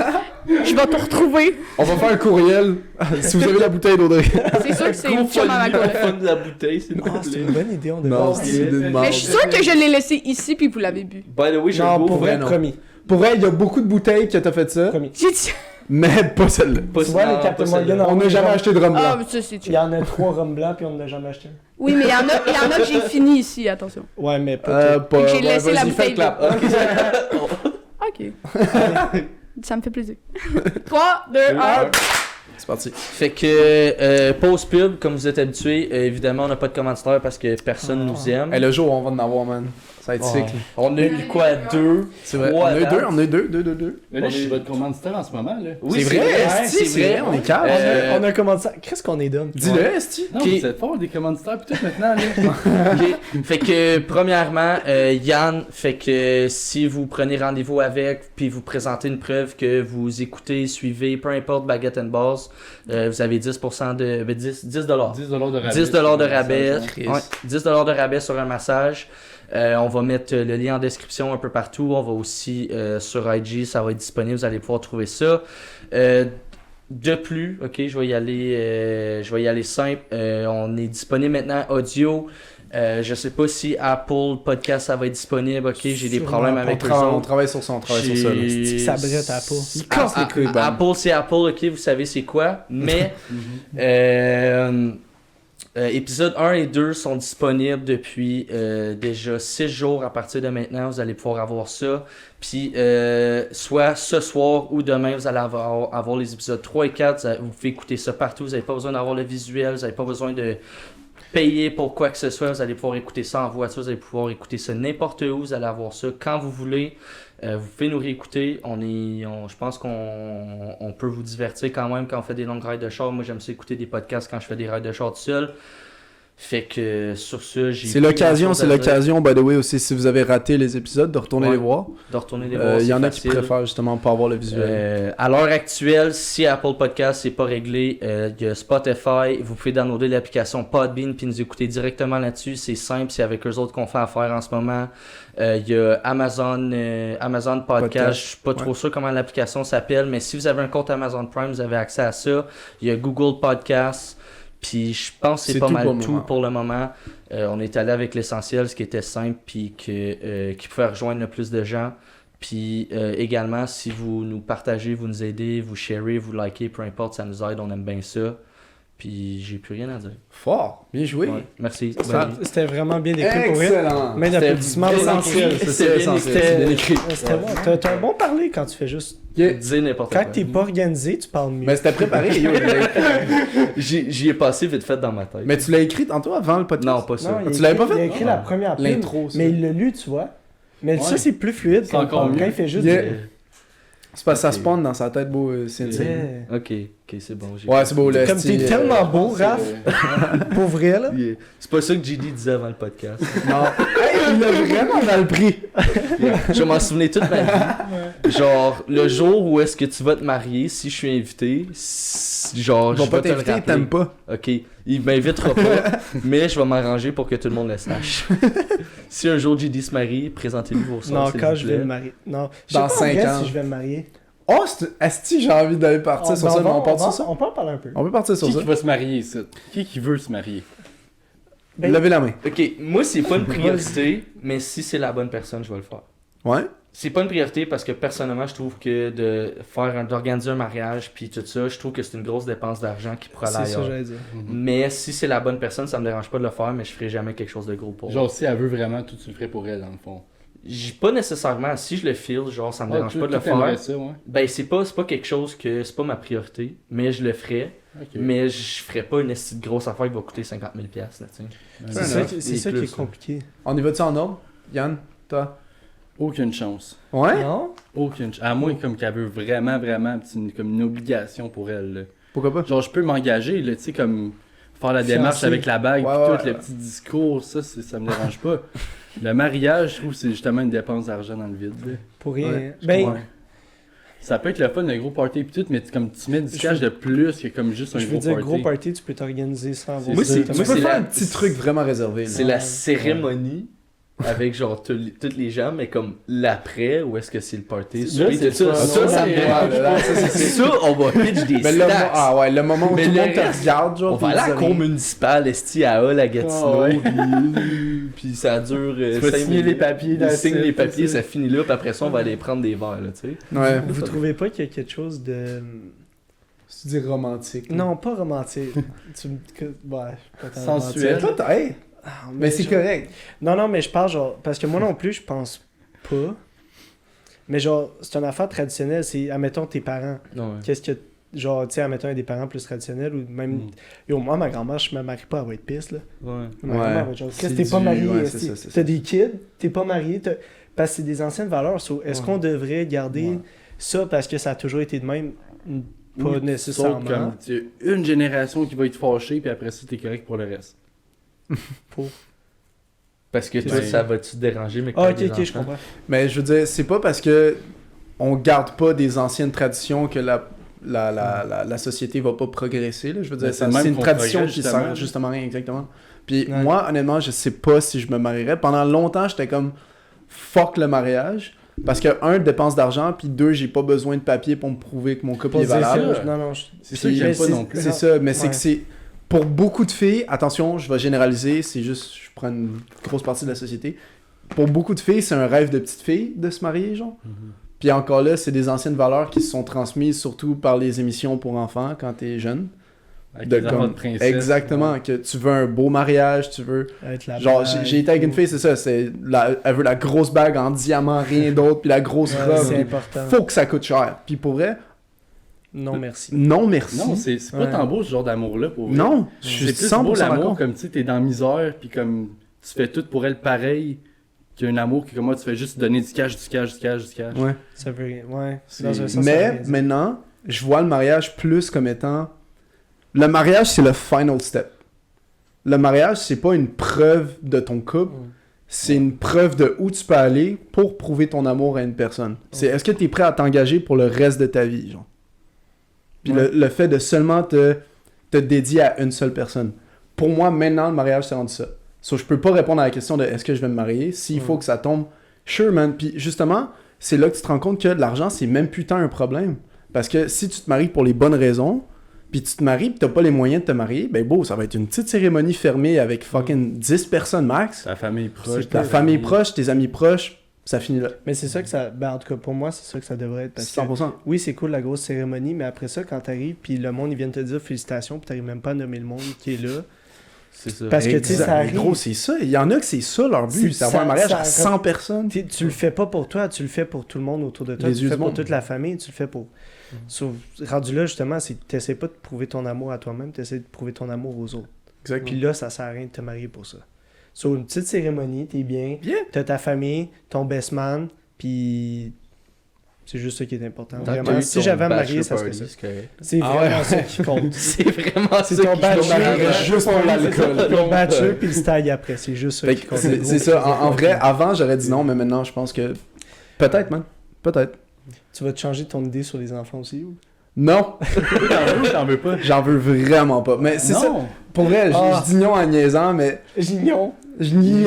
Je vais te retrouver. On va faire un courriel. Si vous avez la bouteille d'Audrey. C'est sûr que c'est une chum à ma collègue. fun de la bouteille, s'il Ah, vous c'est plaît. une bonne idée, on devrait Non, faire c'est ça. une idée de merde. Mais je suis sûre que je l'ai laissé ici puis vous l'avez bu. By the way, j'ai un Non, beau pour vrai, non. promis. Pour vrai, il y a beaucoup de bouteilles que t'as fait ça, Promis. J'ai dit. mais pas celle-là. Pas Tu vois, non, les Captain pas Morgan, celle-là. On n'a jamais acheté de rhum Ah, blanc. mais ça, c'est Il chill. y en a 3 rhum blancs, puis on n'en a jamais acheté un. Oui, mais il y en a que j'ai fini ici, attention. Ouais, mais pas tout. Pas. J'ai laissé la vas-y, fais le bouteille clap. Ok. Ça me fait plaisir. 3, 2, 1. C'est parti. Fait que pause pub, comme vous êtes habitués, évidemment on n'a pas de commanditaire parce que personne nous aime. Hey, le jour où on va en avoir, man. Ça va être sick. On a eu quoi, 2? C'est vrai. On a eu deux. Mais là, je suis votre commanditaire en ce moment, là. Oui, c'est vrai, esti, c'est vrai, on est calme. On a commandé ça. Qu'est-ce qu'on est donne? Dis-le, esti. Non, Ok. vous êtes fort, des commanditaires, pis tout, maintenant, là. Ok. Fait que, premièrement, Yann, fait que si vous prenez rendez-vous avec, puis vous présentez une preuve que vous écoutez, suivez, peu importe Baguette and Balls, vous avez 10% de... 10$. 10$ de rabais. 10$ de rabais. Chris. Ouais, 10$ de rabais sur un massage. On va mettre le lien en description un peu partout. On va aussi sur IG, ça va être disponible. Vous allez pouvoir trouver ça. De plus, ok, je vais y aller simple. On est disponible maintenant audio. Je sais pas si Apple Podcast ça va être disponible. Ok, j'ai des Sûrement problèmes pas. avec eux On autres. travaille sur ça, là. J'ai- Ça brette à pas. Il casse les couilles, ben. Apple, c'est Apple, ok, vous savez c'est quoi. Mais épisodes 1 et 2 sont disponibles depuis déjà 6 jours à partir de maintenant. Vous allez pouvoir avoir ça. Puis, soit ce soir ou demain, vous allez avoir les épisodes 3 et 4. Vous pouvez écouter ça partout. Vous n'avez pas besoin d'avoir le visuel. Vous n'avez pas besoin de payer pour quoi que ce soit. Vous allez pouvoir écouter ça en voiture. Vous allez pouvoir écouter ça n'importe où. Vous allez avoir ça quand vous voulez. Vous pouvez nous réécouter. Je pense qu'on peut vous divertir quand même quand on fait des longues rides de char. Moi, j'aime ça écouter des podcasts quand je fais des rides de char tout seul. Fait que sur ça, j'ai. C'est plus l'occasion, grand-chose à dire. by the way, aussi, si vous avez raté les épisodes, de retourner Ouais. les voir. De retourner les voir. Il y c'est en a facile. qui préfèrent justement pas avoir le visuel. À l'heure actuelle, si Apple Podcast c'est pas réglé, il y a Spotify, vous pouvez downloader l'application Podbean puis nous écouter directement là-dessus. C'est simple, c'est avec eux autres qu'on fait affaire en ce moment. Il y a Amazon Podcast, Podcast, je suis pas trop ouais. sûr comment l'application s'appelle, mais si vous avez un compte Amazon Prime, vous avez accès à ça. Il y a Google Podcast. Puis je pense que c'est C'est pas tout mal pour le tout moment. pour le moment. On est allé avec l'essentiel, ce qui était simple, puis qui pouvait rejoindre le plus de gens. Puis également, si vous nous partagez, vous nous aidez, vous sharez, vous likez, peu importe, ça nous aide, on aime bien ça. Puis j'ai plus rien à dire. Fort, bien joué. Ouais, merci. Ça- Bonne nuit. C'était vraiment bien écrit pour vrai. Excellent. Mais C'était d'applaudissements pour essentiel. l'ensemble. C'est C'était bien essentiel, écrit. c'est bien écrit. C'était bon. T'as un bon parler quand tu fais juste. Dire n'importe Quand quoi. t'es pas organisé, tu parles mieux. Mais c'était préparé, yo. J'y ai passé vite fait dans ma tête. Mais tu l'as écrit tantôt avant le podcast? Non, pas ça. Non, il a Tu l'avais écrit- pas fait? Il a écrit la première pub, L'intro, ça. mais il l'a lu, tu vois. Mais ça, Ouais. c'est plus fluide C'est quand, encore quand mieux. il fait juste. Yeah. des- C'est parce que ça Ok. spawn dans sa tête, beau, c'est insane. Yeah. Ok, c'est bon. j'ai- Ouais, c'est beau, là. Comme t'es tellement beau, Raph, pour vrai, là. Yeah. C'est pas ça que JD disait avant le podcast. Non. Hey, il l'a vraiment mal pris. Je vais m'en souvenir toute ma vie. Genre, le jour où est-ce que tu vas te marier, si je suis invité, genre, Ils vont je pas vais te le t'inviter, ils rappeler. t'aiment pas. Ok, il m'invitera pas, mais je vais m'arranger pour que tout le monde le sache. Si un jour JD se marie, présentez-lui vos sons. Non, s'il quand vous je plaît. vais me marier. Non, je sais Dans pas en 5 vrai ans. si je vais me marier. Oh, asti, j'ai envie d'aller partir sur ça, mais on part sur ça. On peut en parler un peu. On peut partir sur Qui ça. va se marier, ici? Qui veut se marier? Ben- Levez la main. Ok, moi c'est pas une priorité, mais si c'est la bonne personne, je vais le faire. Ouais? C'est pas une priorité parce que personnellement, je trouve que d'organiser un mariage puis tout ça, je trouve que c'est une grosse dépense d'argent qui pourrait aller C'est ça, ailleurs. j'allais dire. Mais si c'est la bonne personne, ça me dérange pas de le faire, mais je ferai jamais quelque chose de gros pour elle. Genre, si elle veut vraiment, tout tu le ferais pour elle, dans le fond. Pas nécessairement. Si je le feel, genre, ça me dérange pas de le t'aimerais faire. ça, ouais. Ben, c'est pas quelque chose que. C'est pas ma priorité, mais je le ferais. Ok. Mais je ferais pas une esti de grosse affaire qui va coûter 50 000$, là, tu sais. C'est Fair ça, enough. c'est Et ça qui plus, est compliqué. On y va-tu en ordre? Yann? Toi? Aucune chance. Ouais? Non? Aucune chance. À moins comme qu'elle veut vraiment, comme une obligation pour elle. Là. Pourquoi pas? Genre, je peux m'engager, là, tu sais, comme faire la Fiancé. démarche avec la bague, Ouais, pis ouais, tout, ouais. le petit discours, ça me dérange pas. Le mariage, je trouve, c'est justement une dépense d'argent dans le vide. Là. Pour rien. Ouais, Ben, Ouais. Ça peut être le fun, le gros party pis tout, mais comme tu mets du Je cash veux- de plus que comme juste un je veux gros dire, party. gros party, tu peux t'organiser sans avoir Moi, ça. c'est- T'as Tu moi, pas- peux c'est faire la- un petit truc vraiment réservé. là. C'est Ouais. la cérémonie avec genre toutes les gens, mais comme l'après, où est-ce que c'est le party? Là, Souper, c'est tout ça, pas- ça, non, ça me c'est- dérange ouais, pas. là, ça, c'est- Ça, on va pitch des Mais le, stacks. le moment où Mais tout le le monde te reste, regarde, genre. On va puis aller à la ils cour disent rien. municipale, esti à Hull, à Gatineau, Ah ouais. puis ça dure Tu vas 5 signer minutes. les papiers, Ils là, signent les papiers, ça. ça finit là, puis après ça, on va aller prendre des verres, là, tu sais. Ouais. Vous trouvez pas qu'il y a quelque chose de. Tu dis romantique. là. Non, pas romantique. Tu me. Ouais, pas tant Sensuel. romantique. Toi, hey, Ah, mais c'est je- correct. Non, non, mais je parle genre. Parce que moi non plus, je pense pas. Mais genre, c'est une affaire traditionnelle. C'est, admettons, tes parents. Ouais. Qu'est-ce que genre, tu sais, admettons, des parents plus traditionnels ou même. Yo, moi, ma grand-mère, je me marie pas, elle va être pisse, là. Ouais. Ma grand-mère va être genre, C'est Chris, t'es pas du- marié, ouais, esti. c'est ça, c'est T'as ça. des kids, t'es pas marié, parce que c'est des anciennes valeurs. So, est-ce qu'on devrait garder ça parce que ça a toujours été de même? Pas Oui, nécessairement. sauf comme, tu as une génération qui va être fâchée, puis après ça, t'es correct pour le reste. Parce que toi, Ben- ça va-tu te déranger, mais que Ah, t'as ok, des ok, je enfants? comprends. Mais je veux dire, c'est pas parce que on garde pas des anciennes traditions que la société va pas progresser. Là. Je veux dire, Ben, c'est le même c'est une qu'on tradition progresse, qui justement. sert justement rien, exactement. Puis Ouais. moi, honnêtement, je sais pas si je me marierais. Pendant longtemps, j'étais comme fuck le mariage. Parce que, un, dépense d'argent, puis deux, j'ai pas besoin de papier pour me prouver que mon couple est Pas dire valable. ça, non, non, C'est ça que j'aime Puis, pas c'est- non plus. C'est ça, mais c'est Ouais. que c'est. Pour beaucoup de filles, attention, je vais généraliser, c'est juste, je prends une grosse partie de la société. Pour beaucoup de filles, c'est un rêve de petite fille de se marier, genre. Puis encore là, c'est des anciennes valeurs qui se sont transmises surtout par les émissions pour enfants quand t'es jeune. Avec De les enfants comme- de princesse. Exactement, que tu veux un beau mariage, tu veux. Être la Genre, bague, j'ai été avec une fille, c'est ça, elle veut la grosse bague en diamant, rien d'autre, puis la grosse Ouais, robe. c'est puis important. faut que ça coûte cher. Puis pour vrai, Non, merci. non merci. Non, c'est pas Ouais. tant beau ce genre d'amour-là pour vrai. Non, je suis C'est plus 100% beau l'amour d'accord. comme tu sais, t'es dans la misère, puis comme tu fais tout pour elle pareil, qu'un amour qui, comme moi, tu fais juste donner du cash. Ouais. Ça veut rien. Ouais. C'est- Dans un sens, ça veut Mais rien dire. maintenant, je vois le mariage plus comme étant. Le mariage, c'est le final step. Le mariage, c'est pas une preuve de ton couple, c'est une preuve de où tu peux aller pour prouver ton amour à une personne. C'est est-ce que tu es prêt à t'engager pour le reste de ta vie, genre. Puis le fait de seulement te dédier à une seule personne. Pour moi, maintenant, le mariage, c'est rendu ça. So, je peux pas répondre à la question de est-ce que je vais me marier. S'il faut que ça tombe, sure, man. Puis justement, c'est là que tu te rends compte que l'argent, c'est même putain un problème. Parce que si tu te maries pour les bonnes raisons, puis tu te maries pis t'as pas les moyens de te marier, ben beau, ça va être une petite cérémonie fermée avec fucking 10 personnes max. Ta famille proche. Ta famille proche, tes amis proches, ça finit là. Mais c'est ça que ça. Ben, en tout cas, pour moi, c'est ça que ça devrait être. Parce que 100%. oui, c'est cool la grosse cérémonie, mais après ça, quand t'arrives, puis le monde, ils viennent te dire félicitations, puis t'arrives même pas à nommer le monde qui est là. C'est ça. Parce que, tu sais, Exact. ça Mais arrive. gros, c'est ça. Il y en a que c'est ça leur but, c'est avoir un mariage à 100 personnes. Tu le fais pas pour toi, tu le fais pour tout le monde autour de toi. Les Tu yeux le fais du pour monde. toute la famille, tu le fais pour. Rendu là, justement, t'essaies pas de prouver ton amour à toi-même, t'essaies de prouver ton amour aux autres. Exactement. Puis là, ça sert à rien de te marier pour ça. Sur une petite cérémonie, t'es bien, t'as ta famille, ton best man, puis c'est juste ça qui est important. Tant que Vraiment, t'as eu si ton j'avais à me marier, bachelor ça serait party, ça. c'est correct. C'est Ah vraiment ouais. ça qui compte. C'est vraiment C'est ça ton qui bachelor, compte. juste pour l'alcool. Ton bachelor puis le stag après, c'est juste ça Fait qui que compte. c'est ça. En vrai, avant, j'aurais dit non, mais maintenant, je pense que. Peut-être, man. Peut-être. Tu vas te changer ton idée sur les enfants aussi ou? Non, T'en veux pas. j'en veux vraiment pas. Mais c'est ça. Non. Pour vrai, Ah. je dis non en niaisant, mais Gignon. je nie.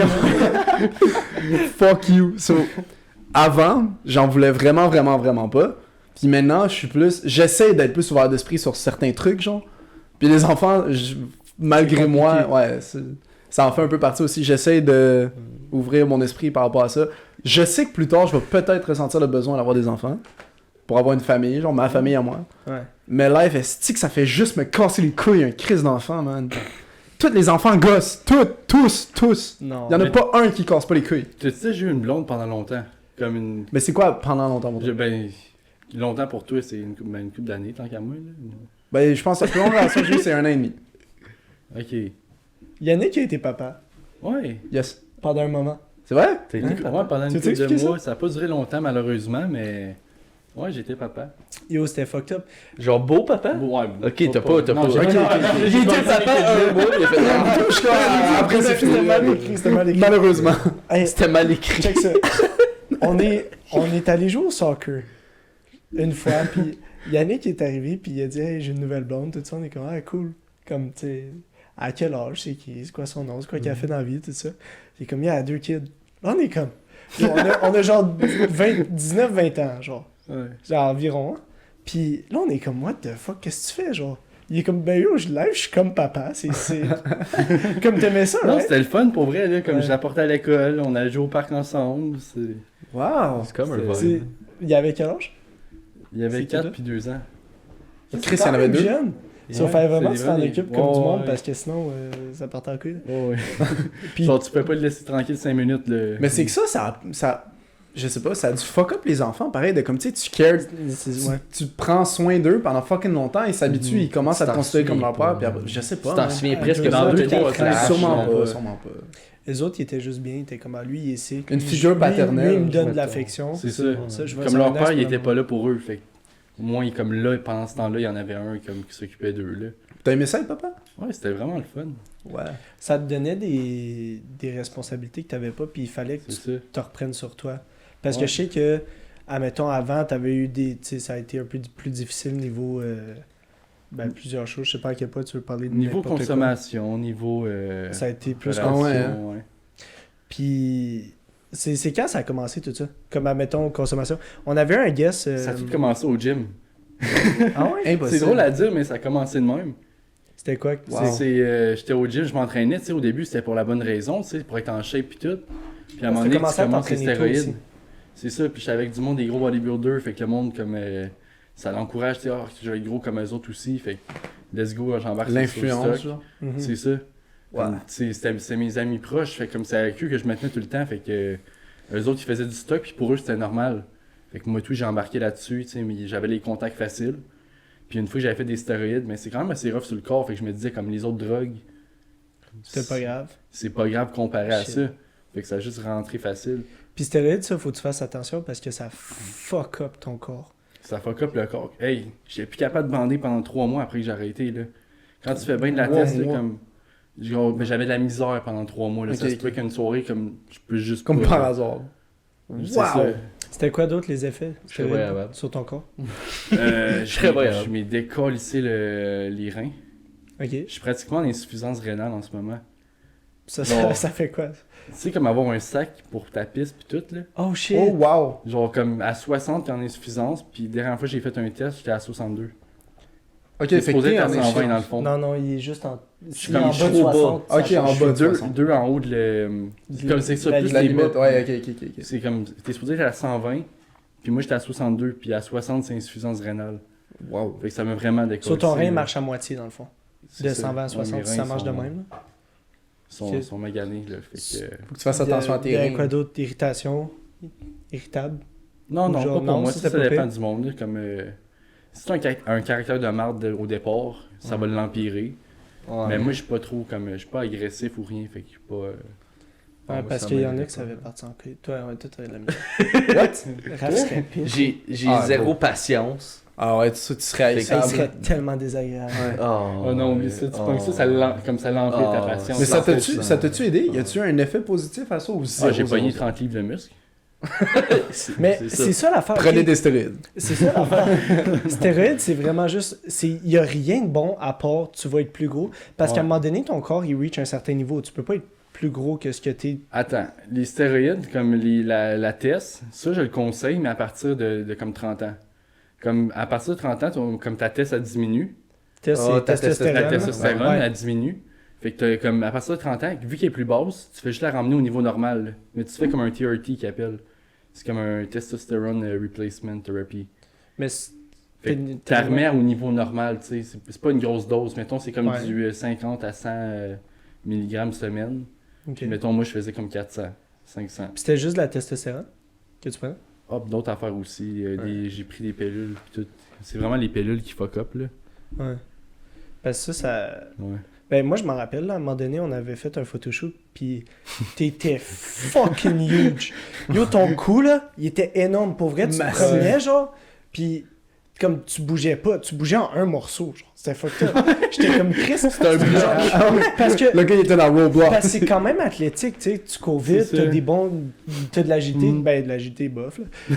Fuck you. So, avant, j'en voulais vraiment, vraiment, vraiment pas. Puis maintenant, je suis plus. J'essaie d'être plus ouvert d'esprit sur certains trucs, genre. Puis les enfants, malgré C'est moi, compliqué. ouais, ça en fait un peu partie aussi. J'essaie de ouvrir mon esprit par rapport à ça. Je sais que plus tard, je vais peut-être ressentir le besoin d'avoir des enfants. Pour avoir une famille, genre ma famille à moi. Ouais. Mais life, est-ce que ça fait juste me casser les couilles un crise d'enfant, man? Tous les enfants gossent. Tous. Non. Il y en a Mais- pas un qui casse pas les couilles. Tu sais, j'ai eu une blonde pendant longtemps. Comme une. Mais c'est quoi pendant longtemps pour toi? Ben, longtemps pour toi, c'est une couple d'années, tant qu'à moi. Là. Ben, je pense que la plus longue relation que j'ai eu, c'est 1 an et demi. Ok. Yannick a été papa Ouais. Yes. pendant un moment. C'est vrai? T'as Ouais, été papa? pendant une Tu veux couple t'expliquer de mois. Ça a pas duré longtemps, malheureusement, mais. Ouais, j'étais papa. Yo, c'était fucked up. Genre beau papa? Ouais, Ok, t'as pas. Non, j'ai Ok, pas- j'ai été papa un mois, il a fait non. Après, c'est fini. C'était mal écrit, c'était mal écrit. Malheureusement. Hey, C'était mal écrit. check ça. on est allé jouer au soccer une fois, puis Yannick est arrivé, puis il a dit hey, j'ai une nouvelle blonde, tout ça. On est comme ah cool. Comme tu sais, à quel âge, c'est qui, c'est quoi son nom, c'est quoi qu'il a fait dans la vie, tout ça. C'est comme il y a 2 kids. Là, on est comme. On a genre 19-20 ans, genre. Ouais. Genre environ. Puis là, on est comme, what the fuck, qu'est-ce que tu fais, genre? Il est comme, ben yo, je live, je suis comme papa. C'est... comme t'aimais ça, Non, right? c'était le fun pour vrai, là. Comme Ouais. je l'apportais à l'école, on allait jouer au parc ensemble. Wow. C'est comme un C'est- vibe. C'est- Il y avait quel âge? Il y avait C'est 4 tout? puis 2 ans. Chris, il y en avait 2. Jeune. Ça Ouais, fait vraiment c'est que tu t'en des- occupes comme du Ouais, monde ouais. parce que sinon, ça partait en couille. Ouais, ouais. Puis- Genre, tu peux pas le laisser tranquille 5 minutes, là. Mais c'est que ça je sais pas, ça a dû fuck up les enfants, pareil, de comme, tu sais, tu cares, tu prends soin d'eux pendant fucking longtemps, ils s'habituent, ils commencent à te considérer comme leur père, puis après, je sais pas. Tu t'en man. souviens presque dans pas. deux, T'étais trois crash. Sûrement Ouais. pas, sûrement pas. Les autres, ils étaient juste bien. Ils étaient comme, lui, il sait. Une figure paternelle, Lui, il me donne de mettons. l'affection. C'est ça. Je vois Comme ça leur en père, il axe, était pas là pour eux. Fait que, au moins, comme là, pendant ce temps-là, il y en avait un comme, qui s'occupait d'eux. Là. T'as aimé ça, papa? Ouais, c'était vraiment le fun. Ouais. Ça te donnait des responsabilités que t'avais pas, puis il fallait que tu C'est ça. te reprennes sur toi. Parce que Ouais. je sais que, admettons, avant, t'avais eu des. Tu sais, ça a été un peu plus difficile niveau. Plusieurs choses. Je sais pas à quel point tu veux parler de Niveau n'importe quoi. consommation, niveau. Ça a été plus relation, Ah ouais. ouais. Puis. C'est quand ça a commencé tout ça? Comme, admettons, consommation. On avait un guess. Ça a tout commencé au gym. Ah ouais? Impossible. C'est drôle à dire, mais ça a commencé de même. C'était quoi? J'étais au gym, je m'entraînais. Tu sais, au début, c'était pour la bonne raison, tu sais, pour être en shape et tout. Puis à un moment donné, tu commencé à commences les t'entraîner tôt stéroïdes. aussi. C'est ça, puis j'étais avec du monde, des gros bodybuilders, fait que le monde, comme, ça l'encourage, tu sais, je vais être gros comme eux autres aussi, fait que let's go, j'embarque sur le L'influence, stock. genre. Mhm. C'est ça. Comme, tu sais, c'était mes amis proches, fait que comme c'est avec eux que je me tenais tout le temps, fait que eux autres, ils faisaient du stock, puis pour eux, c'était normal. Fait que moi, tout, j'ai embarqué là-dessus, tu sais, mais j'avais les contacts faciles. Puis une fois, j'avais fait des stéroïdes, mais c'est quand même assez rough sur le corps, fait que je me disais, comme les autres drogues, C'était pas grave. c'est pas grave comparé à Shit. ça. Fait que ça a juste rentré facile. Puis stéroïdes, ça, faut que tu fasses attention parce que ça fuck up ton corps. Ça fuck up le corps. Hey, j'étais plus capable de bander pendant 3 mois après que j'ai arrêté, là. Quand tu fais bien de la 3 test, là, mois. comme... j'avais de la misère pendant 3 mois, là. Ok, Ça se ok. peut qu'une soirée, comme... Je peux juste Comme pas, par là. hasard. C'est ça. C'était quoi d'autre les effets Je serais stéroïdes, capable. sur ton corps? Je m'ai décollissé les reins. Ok. Je suis pratiquement en insuffisance rénale en ce moment. Ça, Non. ça fait quoi? Tu sais, comme avoir un sac pour ta piste pis tout, là. Oh shit! Oh, wow! Genre, comme à 60, t'es en insuffisance, puis la dernière fois que j'ai fait un test, j'étais à 62. Ok, T'es fait que supposé t'es être à en 120 dans le échéance. fond. Non, non, il est juste en. suis il est comme en bas de trop bas. 60. ça Ok, en change. bas de Deux, 60. deux en haut de le... Comme c'est ça, La plus La les limite, bas. ouais, ok. C'est comme, t'es supposé être à 120, puis moi j'étais à 62, puis à 60 c'est insuffisance rénale. Wow. Fait que ça m'a vraiment décollé. Sur ton rein, il marche à moitié dans le fond. C'est De ça. 120 à Ouais, 60, mes ça reins marche de sont- même. là. Sont, Ok. sont maganés, là. Fait que... Faut que tu fasses attention à Il y tes a reins. quoi d'autre? Irritation? Irritable? Non, non, Genre, pas pour non, moi, ça, ça c'était pas dépend pire. du monde. Là, comme, si tu as un caractère de marde au départ, ça va l'empirer. Mais moi, je suis pas trop comme. Je suis pas agressif ou rien, fait que je suis pas. Ouais, moi, parce ça qu'il y en a m'aide que ça pas. fait partie en couille. Toi, t'aurais de la misère. What? Raph serait pire. J'ai Ah, zéro bon. patience. Ah ouais, tu serais Il haïssable. serait tellement désagréable. Ouais. Oh non, oublie ça, tu penses ça, comme ça l'empire ta patience. Mais Ça, ça t'a-tu aidé? Y a-tu un effet positif à ça ou Ah, j'ai zéro, pogné zéro? 30 livres de muscle. Mais c'est ça l'affaire. Prenez ok? des stéroïdes. C'est ça l'affaire. Stéroïdes, c'est vraiment juste. Il n'y a rien de bon à part tu vas être plus gros. Parce qu'à un Ouais. moment donné, ton corps, il reach un certain niveau. Tu peux pas être plus gros que ce que t'es. Attends, les stéroïdes, comme la test, ça je le conseille, mais à partir de comme 30 ans. Comme à partir de 30 ans, comme ta test, elle diminue. Test, Ah, c'est ta testostérone. La là. testostérone, Ouais. elle diminue. Fait que t'as comme à partir de 30 ans, vu qu'elle est plus basse, tu fais juste la ramener au niveau normal. Là. Mais tu fais comme un TRT qui appelle. C'est comme un testosterone replacement therapy. Mais Fait que T'es- tu la remets au niveau normal, tu sais. C'est pas une grosse dose. Mettons, c'est comme Ouais. du 50 à 100 mg semaine. ok. Puis mettons, moi, je faisais comme 400, 500. Puis c'était juste de la testostérone que tu prenais? Hop, d'autres affaires aussi. J'ai pris des pilules. Pis tout. C'est vraiment les pilules qui fuck up, là. Ouais. Parce que ça. Ouais. Ben, moi, je m'en rappelle, là, à un moment donné, on avait fait un photoshoot, puis t'étais fucking huge. Yo, ton cou, là, il était énorme. Pour vrai, tu te Massif. promenais, genre, puis comme tu bougeais pas, tu bougeais en un morceau, genre. C'était fucked up. J'étais comme Chris. C'était un Parce que Le gars, il était dans Roblox. parce que c'est quand même athlétique, tu sais. Tu cours vite, C'est t'as ça. des bons. T'as de l'agilité. Mm. Ben, de l'agilité bof, là. J'ai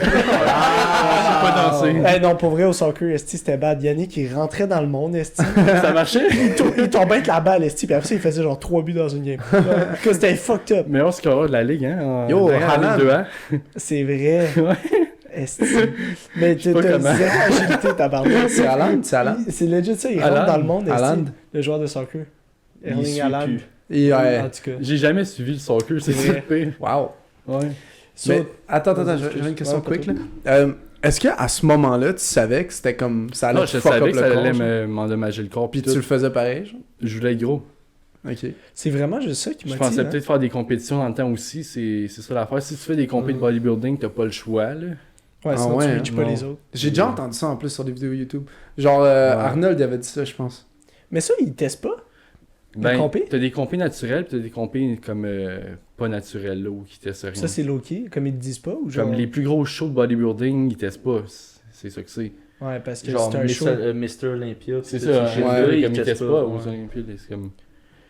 pas dansé. Eh non, pour vrai, au soccer, esti, c'était bad. Yannick, il rentrait dans le monde, esti. Ça marchait? Il tombait avec la balle, esti, puis après ça, il faisait genre 3 buts dans une game. Que c'était fucked up. Meilleur scoreur de la ligue, hein? Yo, derrière la Haaland. Ligue 2A. C'est vrai. Ouais. Esti. Mais tu pas t'as comment. zéro agilité, tabarnak. C'est Haaland, c'est Haaland. C'est legit ça, il Haaland. rentre dans le monde, esti. Haaland. Le joueur de soccer. Il Erling suit Haaland. plus. Et ouais. En tout cas. J'ai jamais suivi le soccer, c'est C'est ça vrai. le pire. Wow. Ouais. Mais attends, Vas-y, j'ai une question ouais, pas quick, là. toi. Est-ce qu'à ce moment-là, tu savais que c'était comme... Ça allait Non, te je fuck savais up que le ça corps, allait genre? m'endommager le corps. Puis Puis tu le faisais pareil, genre? je voulais être gros. Ok. C'est vraiment juste ça qui Je motive. pensais hein. peut-être faire des compétitions dans le temps aussi, c'est ça l'affaire. Si tu fais des compétitions de bodybuilding, t'as pas le choix, là. Ouais, Ah sinon ouais, tu reaches pas non. les autres. J'ai déjà entendu ça en plus sur des vidéos YouTube. Genre, Arnold avait dit ça, je pense. Mais ça, ils testent pas. Ben, compés? t'as des compés naturels, pis t'as des compés comme pas naturels, là, ou qui testent rien. Ça, c'est low-key, comme ils te disent pas. Ou genre... Comme les plus gros shows de bodybuilding, ils testent pas. C'est ça que c'est. Ouais, parce que Genre c'est un show. Mr. Olympia. C'est pis ça, ces ouais, shit-là, comme ils ils testent pas aux ouais. Olympiades, c'est comme...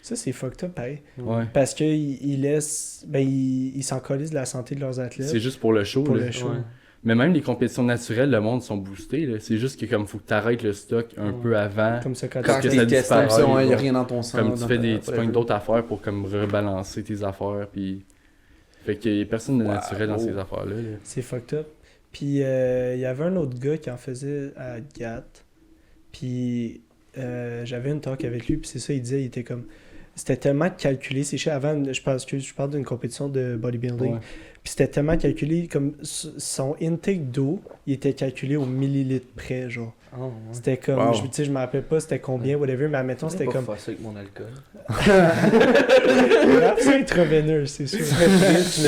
Ça, c'est fucked up, pareil. Ouais. Parce qu'ils laissent. Ben, ils s'en collent de la santé de leurs athlètes. C'est juste pour le show, pour là. le show. Ouais. Mais même les compétitions naturelles, le monde sont boostés, là. C'est juste que comme faut que t'arrêtes le stock un peu avant. Comme ça, quand Parce tu que t'es ça testé, disparaît. Comme ça, il y a bon. rien dans ton sang. Comme tu dans fais ta- des, tu pognes d'autres affaires pour comme rebalancer tes affaires, puis fait qu'il y a personne de naturel dans ces affaires-là. Là. C'est fucked up. Puis il y avait un autre gars qui en faisait à GAT. Puis j'avais une talk avec lui, puis c'est ça, il disait, il était comme. C'était tellement calculé, c'est chez avant, je parle d'une compétition de bodybuilding. Ouais. Puis c'était tellement calculé, comme son intake d'eau, il était calculé au millilitre près, genre. Oh, ouais. C'était comme, Wow. tu sais, je me rappelle pas c'était combien, whatever, mais admettons, c'était pas comme. faire ça avec mon alcool. C'est intraveineux, c'est sûr.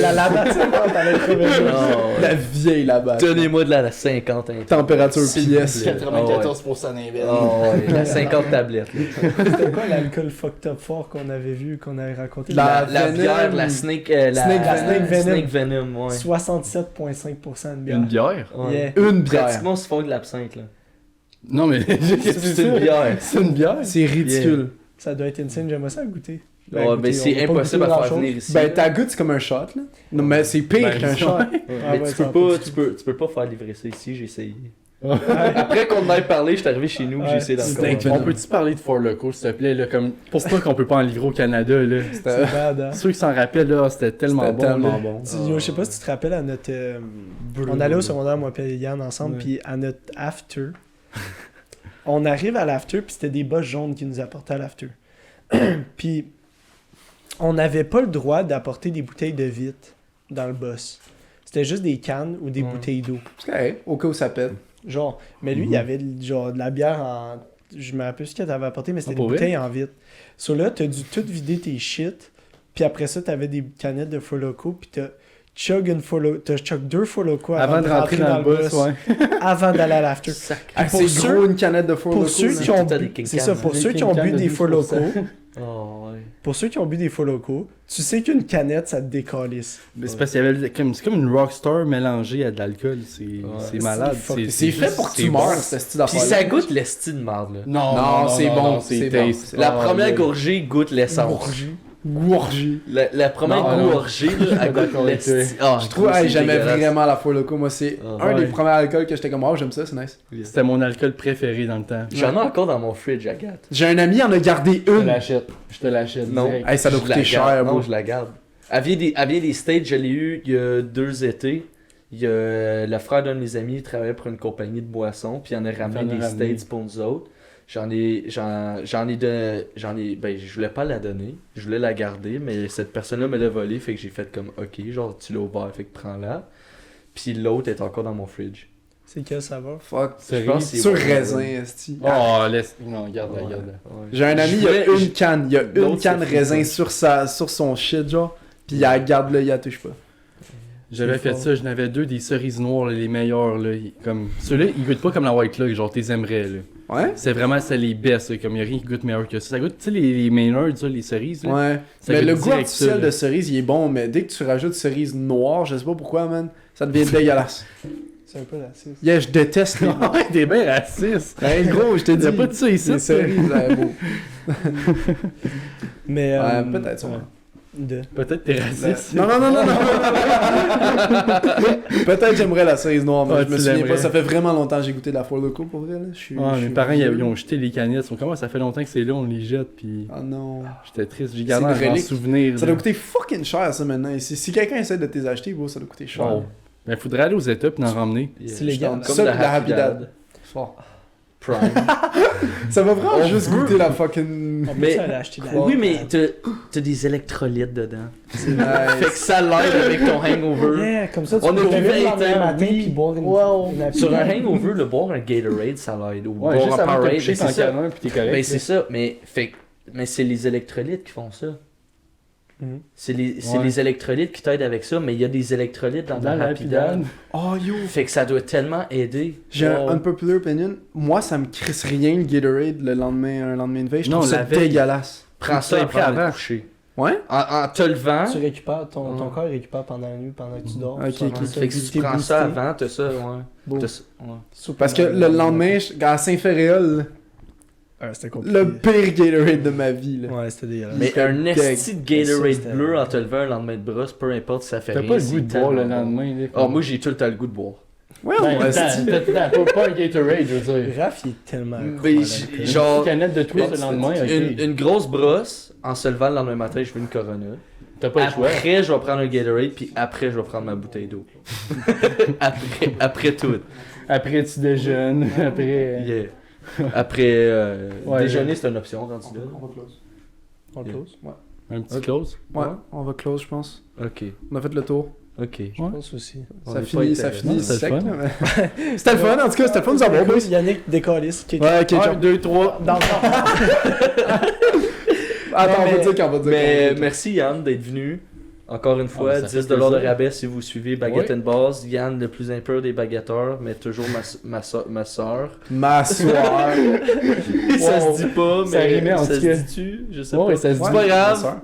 La lama, c'est pas dans l'intraveineux. La vieille là-bas. Donnez-moi de la 50 intense. Température S'il pièce. vous plaît. 94% d'inverse. Oh, ouais, la 50 tablettes. là. C'était quoi l'alcool fucked up fort qu'on avait vu, qu'on avait raconté? La- La Venom. bière, la Snake, Snake Venom. Snake Snake Venom, ouais. 67,5% de bière. Une bière? Ouais. Yeah. Une bière. Pratiquement, se font de l'absinthe, là. Non mais C'est une bière. C'est une bière? C'est ridicule. Ça doit être insane, j'aimerais ça goûter. Ouais, goûter, mais on c'est va pas impossible goûter à faire grand-chose. venir ici. Ben, ta goutte, c'est comme un shot, là. Non, mais c'est pire Ben, qu'un ça. shot. Ah mais ouais, tu ça peux va pas, tu peux pas faire livrer ça ici, j'ai essayé. Après qu'on en ait parlé, je suis arrivé chez nous, Ouais, j'ai essayé d'en Snake commander. On peut-tu parler de Four Loko, s'il te plaît, là, comme... Pourquoi qu'on peut pas en livrer au Canada, là? C'est bad, hein? Ceux qui s'en rappellent, là, c'était tellement C'était bon, tellement là. bon. Yo, je sais pas si tu te rappelles à notre. On allait au secondaire, moi et Yann ensemble, Ouais. puis à notre after. On arrive à l'after, puis c'était des boss jaunes qui nous apportaient à l'after. Puis on n'avait pas le droit d'apporter des bouteilles de vitre dans le boss. C'était juste des cannes ou des Ouais. bouteilles d'eau. C'est correct, au cas où ça pète. Genre, mais lui, il y avait genre de la bière en. Je me rappelle plus ce qu'elle t'avait apporté, mais c'était Ah, des pour vrai? bouteilles en vitre. So là, t'as dû tout vider tes shit. Puis après ça, t'avais des canettes de Four Loko. Puis t'as chug 2 Four Loko Avant de rentrer dans le boss, ouais. avant d'aller à l'after. Ah, pour c'est ceux- gros une canette de Four Pour Loko, ceux là. qui ont Tout à bu, des c'est ça, pour Des ceux qui ont bu King Cans des de Four 12%. Loko, Oh, ouais. pour ceux qui ont bu des Four Loko, tu sais qu'une canette, ça te décalisse. Mais c'est parce qu'il y avait c'est comme une rockstar mélangée à de l'alcool, c'est malade. C'est fait pour que tu meurs, ce style Puis d'affaire. ça goûte l'esti de marde, là. Non, c'est bon, c'est bon. taste. La Ah, première là. gorgée goûte l'essence. Gourgie. La première Non, non. gorgée, là, elle goûte d'accord avec l'esti. Ah, Je trouve, c'est j'aimais dégueulasse. vraiment la Four Loko. Moi, c'est Ah, un des ouais. premiers alcools que j'étais comme, oh, j'aime ça, c'est nice. C'était mon alcool préféré dans le temps. J'en ai encore dans mon fridge, Agathe. J'ai un ami, il en a gardé Je te une. l'achète. Je te l'achète. Non. direct. Hey, ça doit Je la coûter garde. cher, Non, bro. je la garde. Elle vient des States, je l'ai eu il y a 2 étés. Il y a le frère d'un de mes amis, il travaillait pour une compagnie de boissons, puis il en a ramené Il en a des ramené. States pour nous autres. Ben, je voulais pas la donner, je voulais la garder, mais cette personne-là me l'a volé, fait que j'ai fait comme, ok, genre, tu l'as ouvert, fait que prends-la. Puis l'autre est encore dans mon fridge. C'est quel saveur? Fuck. Je pense que c'est Sur bon. raisin, esti. Oh, laisse. Non, garde-la, Ouais, garde-la. ouais. J'ai un ami, Je il y a voulais- une canne. Il y a une L'autre, canne c'est raisin fou, sur son shit, genre. Puis il la garde là, il la touche pas. J'avais C'est fait fort. ça, j'en avais 2 des cerises noires, là, les meilleures. Là, comme... Ceux-là, ils goûtent pas comme la White Claw, genre t'es aimerais. Là. Ouais? C'est vraiment c'est les best, là, comme y a rien qui goûte meilleur que ça. Ça goûte, tu sais, les Maynards, ça, les cerises. Là. Ouais. Ça Mais goûte le goût direct artificiel ça, là. de cerise, il est bon, mais dès que tu rajoutes cerise noire, je sais pas pourquoi, man, ça devient dégueulasse. C'est un peu raciste. Yeah, je déteste les. Ouais, t'es bien raciste. Ben, gros, je te dis. Y'a pas de ça ici. Les cerises, ouais, beau. Mais. Ouais, peut-être ça. De. Peut-être t'es raciste. Non, non, non, non, non. Peut-être j'aimerais la cerise noire, mais Ouais, je me tu souviens pas. l'aimerais. Ça fait vraiment longtemps que j'ai goûté de la Four Loko pour vrai. Là. Je suis, Ouais, je mes suis parents vieux. ils ont jeté les canettes. Ils sont comment ça fait longtemps que c'est là, on les jette. Puis Ah non. j'étais triste. J'ai C'est gardé une un grand relique. souvenir. Ça là. doit coûter fucking cher ça maintenant. Et si quelqu'un essaie de t'es acheter, bro, ça doit coûter cher. Wow. Ben, faudrait aller aux États pis en ramener. C'est légal. Comme Ça, de la Happy Happy Dad. Fort. Prime. Ça va vraiment On juste veut- goûter la fucking. On peut Mais- aller acheter de la Oui, mais t'as des électrolytes dedans. Fait Nice. que ça l'aide avec ton hangover. Yeah, comme ça, tu On peux a te vu lever le 20 lendemain ans, matin oui. puis boire une. Wow. une Happy Sur un Dad. hangover, le boire un Gatorade, ça l'aide. Ou Ouais, boire juste un avant de te Powerade, coucher, c'est t'en ça. cales un pis t'es correct. Ben c'est ça, mais fait que Mais c'est les électrolytes qui font ça. Mhm. C'est Ouais. les électrolytes qui t'aident avec ça, mais il y a des électrolytes dans Dans la la Rapidan. Rapidan. Oh yo! Fait que ça doit tellement aider. J'ai un Wow. unpopular opinion. Moi, ça me crisse rien le Gatorade un lendemain de veille. Je Non, trouve ça la veille. dégueulasse. Prends ça après, après avant. de coucher. Ouais? En te levant, Tu récupères, ton Ouais. corps récupère pendant la nuit, pendant que tu dors. Ok, Ça ok. rend ça fait que si tu t'es prends ça boosté. avant, t'as ça, ouais. Bon. T'as ça, ouais. Super Parce que le lendemain, à Saint-Féréol, C'était compliqué. le pire Gatorade de ma vie. Là. Ouais, c'était dégueulasse. Mais un Deg. esti de Gatorade Ça, c'était- bleu en te levant un lendemain de brosse, peu importe si ça fait T'as rien. pas le c'est goût de boire le tellement bon. lendemain. là, Ah, moi j'ai tout le temps le goût de boire. Ouais, Ben, on reste. pas un Gatorade, je veux dire. Raph, il est tellement. Mais accro à j- l'alcool. genre, Une canette de Twist le lendemain, ok. une grosse brosse, en se levant le lendemain matin, je veux une Corona. T'as pas le choix. Après, je vais prendre un Gatorade, puis après, je vais prendre ma bouteille d'eau. après tout. Après, tu déjeunes. Après. Yeah. Après, Ouais, déjeuner, c'est une option, rendu là. On le close? Ouais. Un petit close. Ouais, on va close, je pense. Ok, On a fait le tour. ok. Je pense aussi. On Ça est finit, pas ça intéressant. finit C'était sec. le fun. là, mais- C'était le fun, en tout cas, c'était le fun de nous avoir, boys. Yannick décalisse. Ouais, ok, 1, ciao. 2, 3. Dans le Attends, Non, on va mais- dire qu'on va dire. Mais merci Yann d'être venu. Encore une fois, Ah, ça fait 10$ de plaisir. rabais si vous suivez Baguette Ouais. and Balls. Yann, le plus impur des baguetteurs, mais toujours ma soeur. Ma soeur. Ça se dit pas, Ça mais rimait, en ça tout se cas. dit-tu? Je sais Ouais, pas. ça se dit. C'est pas grave.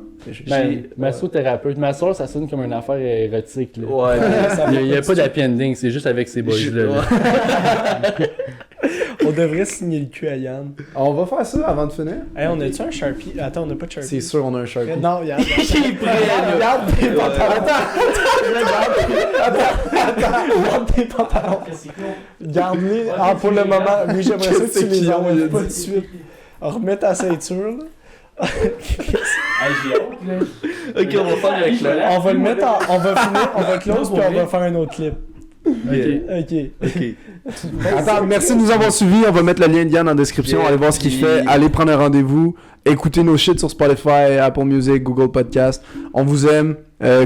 Ben, massothérapeute. Ma soeur, ça sonne comme une affaire érotique. Là. Ouais, mais Il n'y a pas d'happy ending, c'est juste avec ces boys-là. là. On devrait signer le cul à Yann. On va faire ça avant de finir. Hey, on a-tu un Sharpie? Attends, on a pas de Sharpie. C'est sûr, on a un Sharpie. Non, Yann. Qui est prêt, là? Regarde tes pantalons. Regarde tes pantalons. Garde-les pour le moment. Oui, j'aimerais ça que Qu'est-ce tu les qu'ils ont, envoies il a pas dit? de suite. Remets ta ceinture, là. Ok, on va faire le clap. On va le mettre en... On va finir, on va close, puis on va faire un autre clip. Ok. Attends, merci de nous avoir suivis. On va mettre le lien de Yann en description. Yeah. Allez voir ce qu'il fait. Yeah. Allez prendre un rendez-vous. Écoutez nos shit sur Spotify, Apple Music, Google Podcast. On vous aime.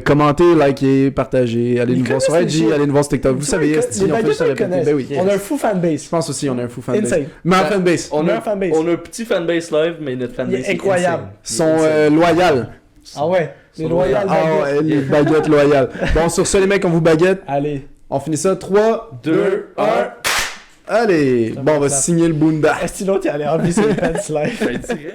Commentez, likez, partagez. Allez Ils nous voir sur connaissent les IG, shit. allez nous voir sur TikTok. Vous savez, Les esti, on fait baguettes, juste ils répéter. connaissent. Ben oui. On a un fou Je fanbase. pense aussi on a un fou fanbase. Insane. Mais en fanbase. On Meilleur a, fanbase. on a un petit fanbase live, mais notre fanbase Il est incroyable. Ils sont loyaux. Ah ouais, les Sont Royal Ah Baguettes. ouais, les baguettes loyales. Bon, sur ce, les mecs, on vous baguette. Allez. On finit ça. 3, 2, 1. 1. Allez. Bon, on va signer le Bunda. Est-ce que l'autre, il allait enlever ses pants live? Je te dirais.